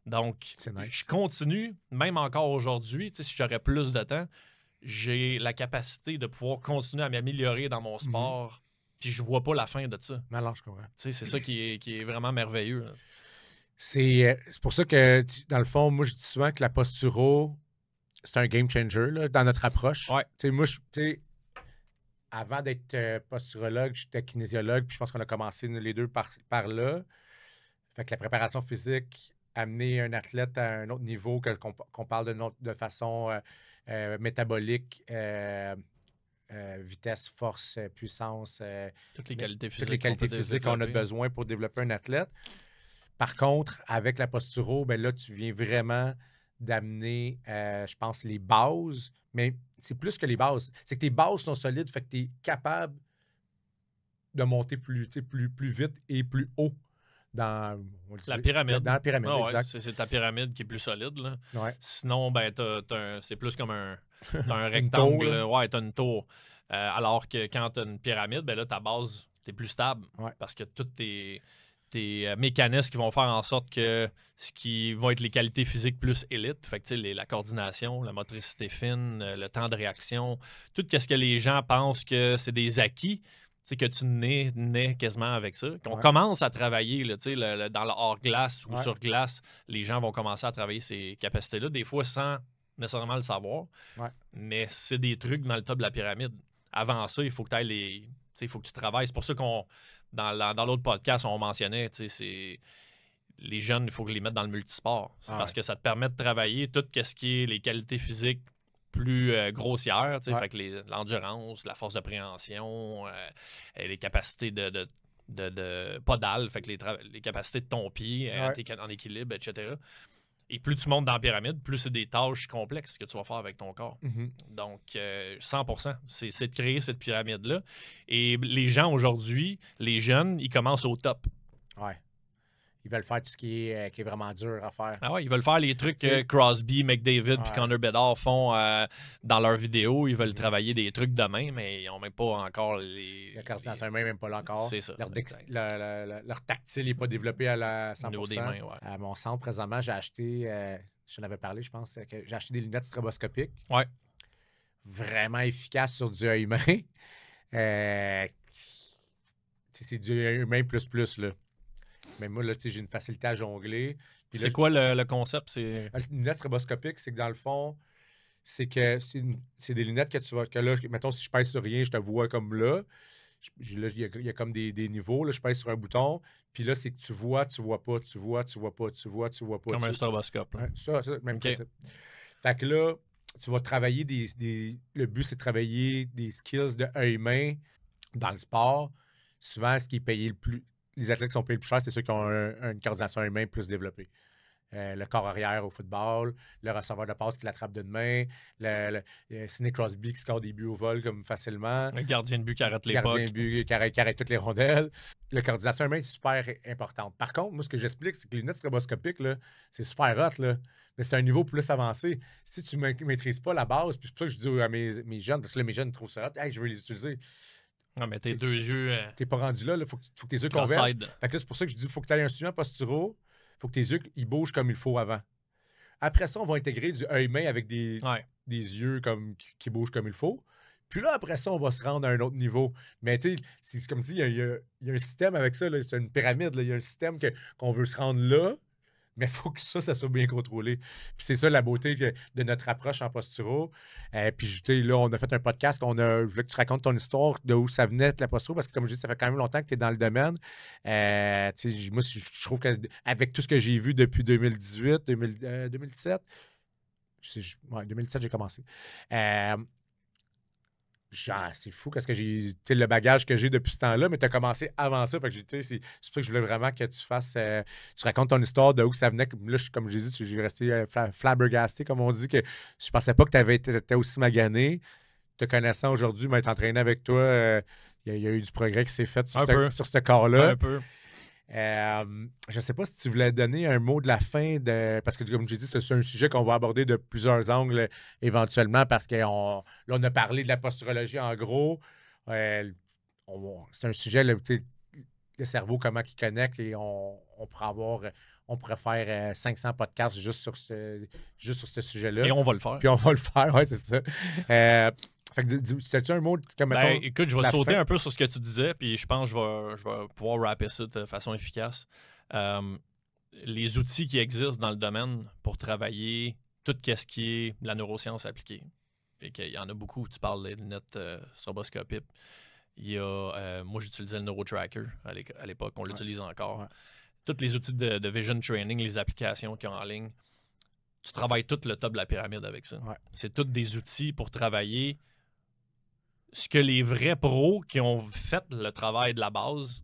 Donc, je continue, même encore aujourd'hui, si j'aurais plus de temps, j'ai la capacité de pouvoir continuer à m'améliorer dans mon sport, puis je vois pas la fin de ça. Non, je comprends. C'est ça qui est vraiment merveilleux. C'est pour ça que, dans le fond, moi, je dis souvent que la posturo, c'est un game changer là, dans notre approche. Ouais. Moi, avant d'être posturologue, j'étais kinésiologue, puis je pense qu'on a commencé les deux par là. Fait que la préparation physique, amener un athlète à un autre niveau, qu'on parle de façon... métabolique, vitesse, force, puissance. Toutes les qualités physiques. Toutes les qualités physiques qu'on a besoin pour développer un athlète. Par contre, avec la posturo, ben là, tu viens vraiment d'amener, je pense, les bases. Mais c'est plus que les bases. C'est que tes bases sont solides, fait que tu es capable de monter plus vite et plus haut dans la pyramide. Dans la pyramide, exact. C'est ta pyramide qui est plus solide. Là. Ouais. Sinon, ben, c'est plus comme un rectangle. Tu as une tour. Alors que quand tu as une pyramide, ben là, ta base, tu es plus stable. Ouais. Parce que tous tes mécanismes qui vont faire en sorte que ce qui vont être les qualités physiques plus élites, fait que, la coordination, la motricité fine, le temps de réaction, tout ce que les gens pensent que c'est des acquis, c'est que tu nais quasiment avec ça. Qu'on commence à travailler là, dans le hors-glace ou sur glace, les gens vont commencer à travailler ces capacités-là, des fois sans nécessairement le savoir. Ouais. Mais c'est des trucs dans le top de la pyramide. Avant ça, il faut que tu ailles il faut que tu travailles. C'est pour ça qu'on, dans l'autre podcast, on mentionnait, les jeunes, il faut les mettre dans le multisport. C'est parce que ça te permet de travailler tout ce qui est les qualités physiques plus grossières, fait que l'endurance, la force de préhension, les capacités de podal, fait que les capacités de ton pied, en équilibre, etc. Et plus tu montes dans la pyramide, plus c'est des tâches complexes que tu vas faire avec ton corps. Mm-hmm. Donc, 100%, c'est de créer cette pyramide-là. Et les gens aujourd'hui, les jeunes, ils commencent au top. Ouais. Ils veulent faire tout ce qui est vraiment dur à faire. Ah ouais, ils veulent faire les trucs que Crosby, McDavid et Connor Bedard font dans leurs vidéos. Ils veulent travailler des trucs de main, mais ils n'ont même pas encore les... La coordination même pas là encore. C'est ça. Leur tactile n'est pas développé à la 100%. Au niveau des mains, à mon centre, présentement, j'ai acheté, je n'en avais parlé, je pense, que j'ai acheté des lunettes stroboscopiques. Ouais. Vraiment efficaces sur du œil humain. C'est du œil humain plus, là. Mais moi, là, j'ai une facilité à jongler. C'est quoi le concept? Les lunettes stroboscopiques, c'est que dans le fond, c'est que c'est des lunettes que tu vas... Que là, mettons, si je pèse sur rien, je te vois comme là. Là, il y a comme des niveaux. Là, je pèse sur un bouton. Puis là, c'est que tu vois pas, tu vois pas. Comme un stroboscope. Ça, même principe. Fait que là, tu vas travailler le but, c'est de travailler des skills de œil humain dans le sport. Souvent, ce qui est payé le plus... Les athlètes qui sont payés le plus cher, c'est ceux qui ont une coordination humaine plus développée. Le corps arrière au football, le receveur de passe qui l'attrape d'une main, le Sidney Crosby qui score des buts au vol comme facilement. Le gardien de but qui arrête les pucks. Le gardien de but qui arrête toutes les rondelles. La coordination humaine est super importante. Par contre, moi, ce que j'explique, c'est que les lunettes stroboscopiques, là, c'est super hot, là, mais c'est un niveau plus avancé. Si tu ne maîtrises pas la base, puis c'est pour ça que je dis à mes jeunes, parce que là, mes jeunes trouvent ça hot, hey, je veux les utiliser. Non, mais tes deux yeux... T'es pas rendu là, il faut que tes yeux convergent. Fait que là, c'est pour ça que je dis, il faut que tu aies un suivant posturaux, il faut que tes yeux ils bougent comme il faut avant. Après ça, on va intégrer du œil humain avec des yeux qui bougent comme il faut. Puis là, après ça, on va se rendre à un autre niveau. Mais tu sais, c'est comme si il y a un système avec ça, c'est une pyramide. Il y a un système qu'on veut se rendre là, mais il faut que ça soit bien contrôlé. Puis c'est ça la beauté de notre approche en posturo. Puis là, on a fait un podcast. Je voulais que tu racontes ton histoire, de où ça venait la posturo, parce que comme je dis, ça fait quand même longtemps que tu es dans le domaine. Moi, je trouve qu'avec tout ce que j'ai vu depuis 2018, 2017, 2017, j'ai commencé. C'est fou parce que j'ai le bagage que j'ai depuis ce temps-là, mais tu as commencé avant ça. Fait que c'est pour ça que je voulais vraiment que tu fasses. Tu racontes ton histoire de où ça venait. Là, comme j'ai dit, j'ai resté flabbergasté, comme on dit, que je pensais pas que tu étais aussi magané. Te connaissant aujourd'hui, m'être entraîné avec toi, il y a eu du progrès qui s'est fait sur ce corps-là. Un peu. Je ne sais pas si tu voulais donner un mot de la fin, parce que comme j'ai dit, c'est un sujet qu'on va aborder de plusieurs angles éventuellement, parce qu'on on a parlé de la posturologie en gros. C'est un sujet, le cerveau, comment il connecte, et on pourrait faire 500 podcasts juste sur ce sujet-là. Et on va le faire. Puis on va le faire, oui, c'est ça. Fait que, c'était-tu un mot comme écoute, je vais sauter un peu sur ce que tu disais, puis je pense que je vais pouvoir rapper ça de façon efficace. Les outils qui existent dans le domaine pour travailler tout ce qui est la neuroscience appliquée, et qu'il y en a beaucoup, tu parles des lunettes stroboscopiques. Il y a, moi, j'utilisais le NeuroTracker à l'époque, on l'utilise encore. Ouais. Tous les outils de vision training, les applications qu'il y a en ligne, tu travailles tout le top de la pyramide avec ça. Ouais. C'est tous des outils pour travailler ce que les vrais pros qui ont fait le travail de la base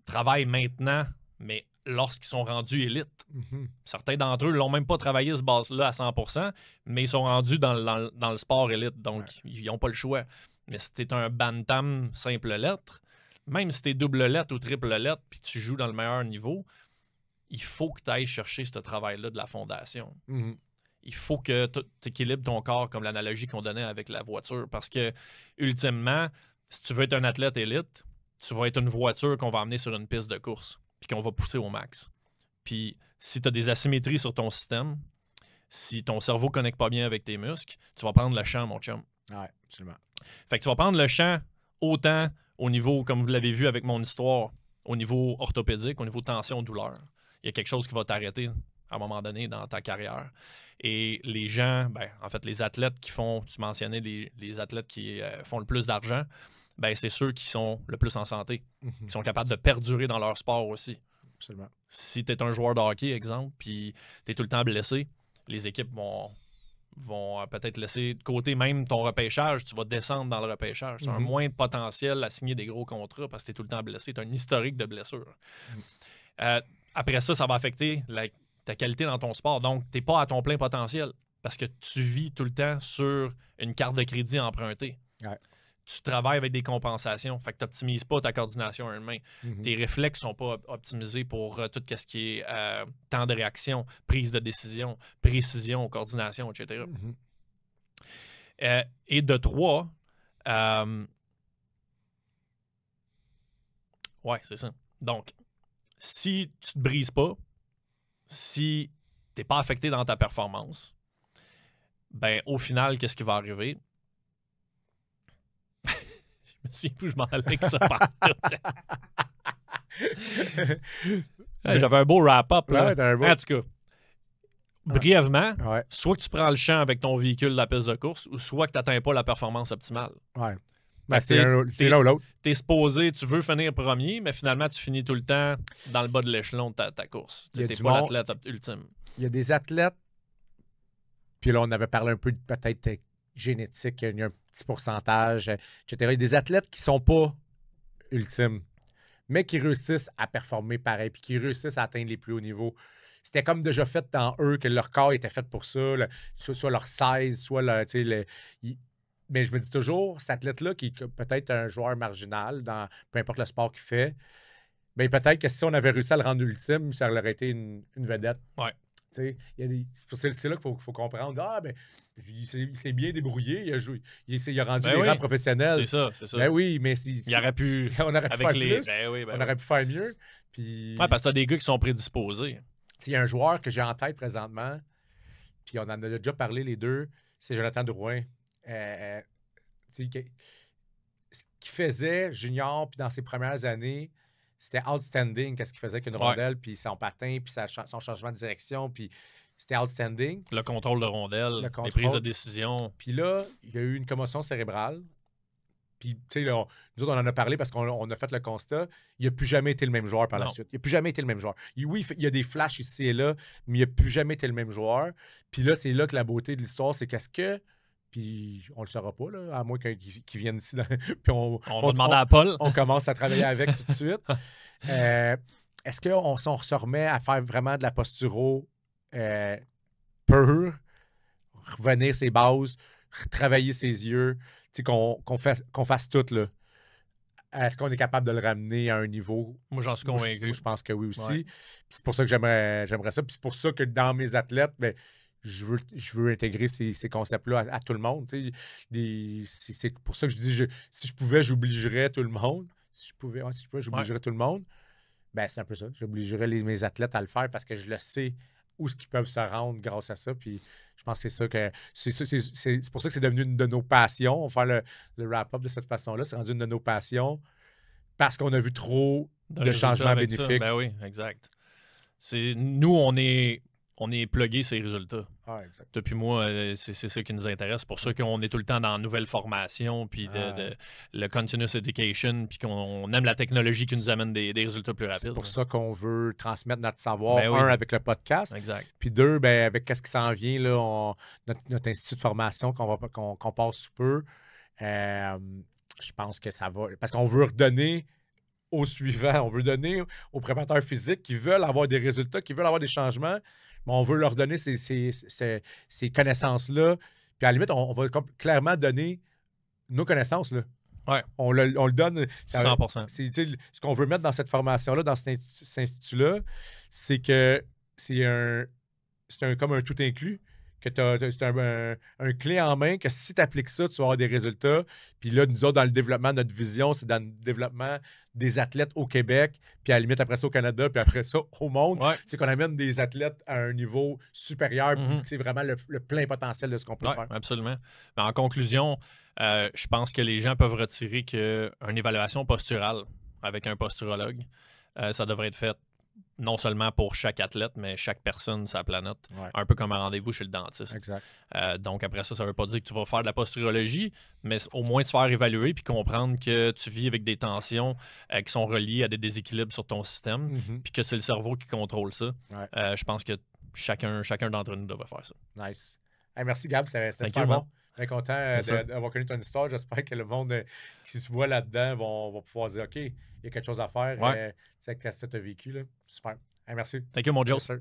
travaillent maintenant, mais lorsqu'ils sont rendus élites. Mm-hmm. Certains d'entre eux ne l'ont même pas travaillé ce base-là à 100%, mais ils sont rendus dans le sport élite, donc ils n'ont pas le choix. Mais si tu es un bantam simple lettre, même si tu es double lettre ou triple lettre puis tu joues dans le meilleur niveau, il faut que tu ailles chercher ce travail-là de la fondation. Mm-hmm. Il faut que tu équilibres ton corps comme l'analogie qu'on donnait avec la voiture. Parce que, ultimement, si tu veux être un athlète élite, tu vas être une voiture qu'on va emmener sur une piste de course puis qu'on va pousser au max. Puis si tu as des asymétries sur ton système, si ton cerveau ne connecte pas bien avec tes muscles, tu vas prendre le champ, mon chum. Oui, absolument. Fait que tu vas prendre le champ autant au niveau, comme vous l'avez vu avec mon histoire, au niveau orthopédique, au niveau tension-douleur. Il y a quelque chose qui va t'arrêter à un moment donné dans ta carrière. Et les gens, en fait, les athlètes qui font, tu mentionnais les athlètes qui font le plus d'argent, c'est ceux qui sont le plus en santé, qui sont capables de perdurer dans leur sport aussi. Absolument. Si tu es un joueur de hockey, exemple, puis tu es tout le temps blessé, les équipes vont peut-être laisser de côté même ton repêchage, tu vas descendre dans le repêchage. Tu as un moins de potentiel à signer des gros contrats parce que tu es tout le temps blessé. Tu as un historique de blessure. Après ça, ça va affecter ta qualité dans ton sport. Donc, tu n'es pas à ton plein potentiel parce que tu vis tout le temps sur une carte de crédit empruntée. Ouais. Tu travailles avec des compensations. Fait que tu n'optimises pas ta coordination à une main. Tes réflexes ne sont pas optimisés pour tout ce qui est temps de réaction, prise de décision, précision, coordination, etc. Et de 3, ouais, c'est ça. Donc, si tu ne te brises pas, si tu n'es pas affecté dans ta performance, au final, qu'est-ce qui va arriver? Je me souviens plus, je m'en allais avec ça partout. J'avais un beau wrap-up. Ouais, en tout cas, brièvement, soit que tu prends le champ avec ton véhicule de la piste de course, ou soit que tu n'atteins pas la performance optimale. Ouais. C'est l'un ou l'autre. Tu es supposé, tu veux finir premier, mais finalement, tu finis tout le temps dans le bas de l'échelon de ta course. Tu n'es pas l'athlète ultime. Il y a des athlètes, puis là, on avait parlé un peu de peut-être génétique, il y a un petit pourcentage, etc. Il y a des athlètes qui ne sont pas ultimes, mais qui réussissent à performer pareil, puis qui réussissent à atteindre les plus hauts niveaux. C'était comme déjà fait dans eux, que leur corps était fait pour ça, soit leur size, soit mais je me dis toujours, cet athlète-là, qui est peut-être un joueur marginal dans peu importe le sport qu'il fait, peut-être que si on avait réussi à le rendre ultime, ça aurait été une vedette. Ouais. C'est là qu'il faut comprendre. Il s'est bien débrouillé, il a rendu les rangs professionnels. C'est ça. Oui, mais il aurait pu. On aurait pu faire plus. On aurait pu faire mieux. Puis... Ouais, parce que t'as des gars qui sont prédisposés. Il y a un joueur que j'ai en tête présentement, puis on en a déjà parlé les deux, c'est Jonathan Drouin. Ce qu'il faisait junior, puis dans ses premières années, c'était outstanding, qu'est-ce qu'il faisait avec une rondelle, puis son patin, puis son changement de direction, puis c'était outstanding. Le contrôle de rondelle, les prises de décision. Puis là, il y a eu une commotion cérébrale. Puis, tu sais, nous autres, on en a parlé parce qu'on a fait le constat. Il n'a plus jamais été le même joueur par la suite. Il n'a plus jamais été le même joueur. Oui, il y a des flashs ici et là, mais il n'a plus jamais été le même joueur. Puis là, c'est là que la beauté de l'histoire, c'est qu'est-ce que... Puis on le saura pas, là, à moins qu'ils viennent ici. Puis on va demander à Paul. On commence à travailler avec tout de suite. Est-ce qu'on se remet à faire vraiment de la posturo pure, revenir ses bases, travailler ses yeux, qu'on fasse tout, là? Est-ce qu'on est capable de le ramener à un niveau? Moi, j'en suis convaincu. Je pense que oui aussi. C'est pour ça que j'aimerais ça. Puis c'est pour ça que dans mes athlètes, je veux intégrer ces concepts-là à tout le monde. C'est pour ça que je dis, si je pouvais, j'obligerais tout le monde. Si je pouvais, j'obligerais tout le monde. C'est un peu ça. J'obligerais mes athlètes à le faire parce que je le sais où est-ce qu'ils peuvent se rendre grâce à ça. Puis je pense que c'est pour ça que c'est devenu une de nos passions. On va faire le wrap-up de cette façon-là. C'est rendu une de nos passions parce qu'on a vu trop de changements bénéfiques. Oui, exact. Nous, on est plugués ces résultats. Exact. Depuis moi, c'est ça qui nous intéresse. C'est pour ça qu'on est tout le temps dans la nouvelle formation, puis le continuous education, puis qu'on aime la technologie qui nous amène des résultats plus rapides. C'est pour ça qu'on veut transmettre notre savoir, avec le podcast. Exact. Puis 2, avec qu'est-ce qui s'en vient, là, notre institut de formation qu'on passe sous peu. Je pense que ça va... Parce qu'on veut redonner aux suivants, on veut donner aux préparateurs physiques qui veulent avoir des résultats, qui veulent avoir des changements. Mais on veut leur donner ces connaissances-là. Puis à la limite, on va clairement donner nos connaissances. Là. Ouais. On le donne. 100%. Ce qu'on veut mettre dans cette formation-là, dans cet institut-là, c'est que c'est comme un tout inclus. Que c'est un clé en main que si tu appliques ça, tu vas avoir des résultats. Puis là, nous autres, dans le développement, notre vision, c'est dans le développement des athlètes au Québec, puis à la limite après ça au Canada, puis après ça au monde. Ouais. C'est qu'on amène des athlètes à un niveau supérieur, puis c'est vraiment le plein potentiel de ce qu'on peut faire. Absolument. Mais en conclusion, je pense que les gens peuvent retirer qu'une évaluation posturale avec un posturologue, ça devrait être fait non seulement pour chaque athlète, mais chaque personne sur la planète. Ouais. Un peu comme un rendez-vous chez le dentiste. Exact. Donc après ça ne veut pas dire que tu vas faire de la posturologie, mais au moins te faire évaluer puis comprendre que tu vis avec des tensions qui sont reliées à des déséquilibres sur ton système, puis que c'est le cerveau qui contrôle ça. Ouais. Je pense que chacun d'entre nous devrait faire ça. Nice. Hey, merci Gab, c'était super bon. Bien content d'avoir connu ton histoire. J'espère que le monde qui se voit là-dedans va pouvoir dire OK, il y a quelque chose à faire avec ce que tu as vécu. Là. Super. Hey, merci. Thank you, mon Joe. Yes, sir.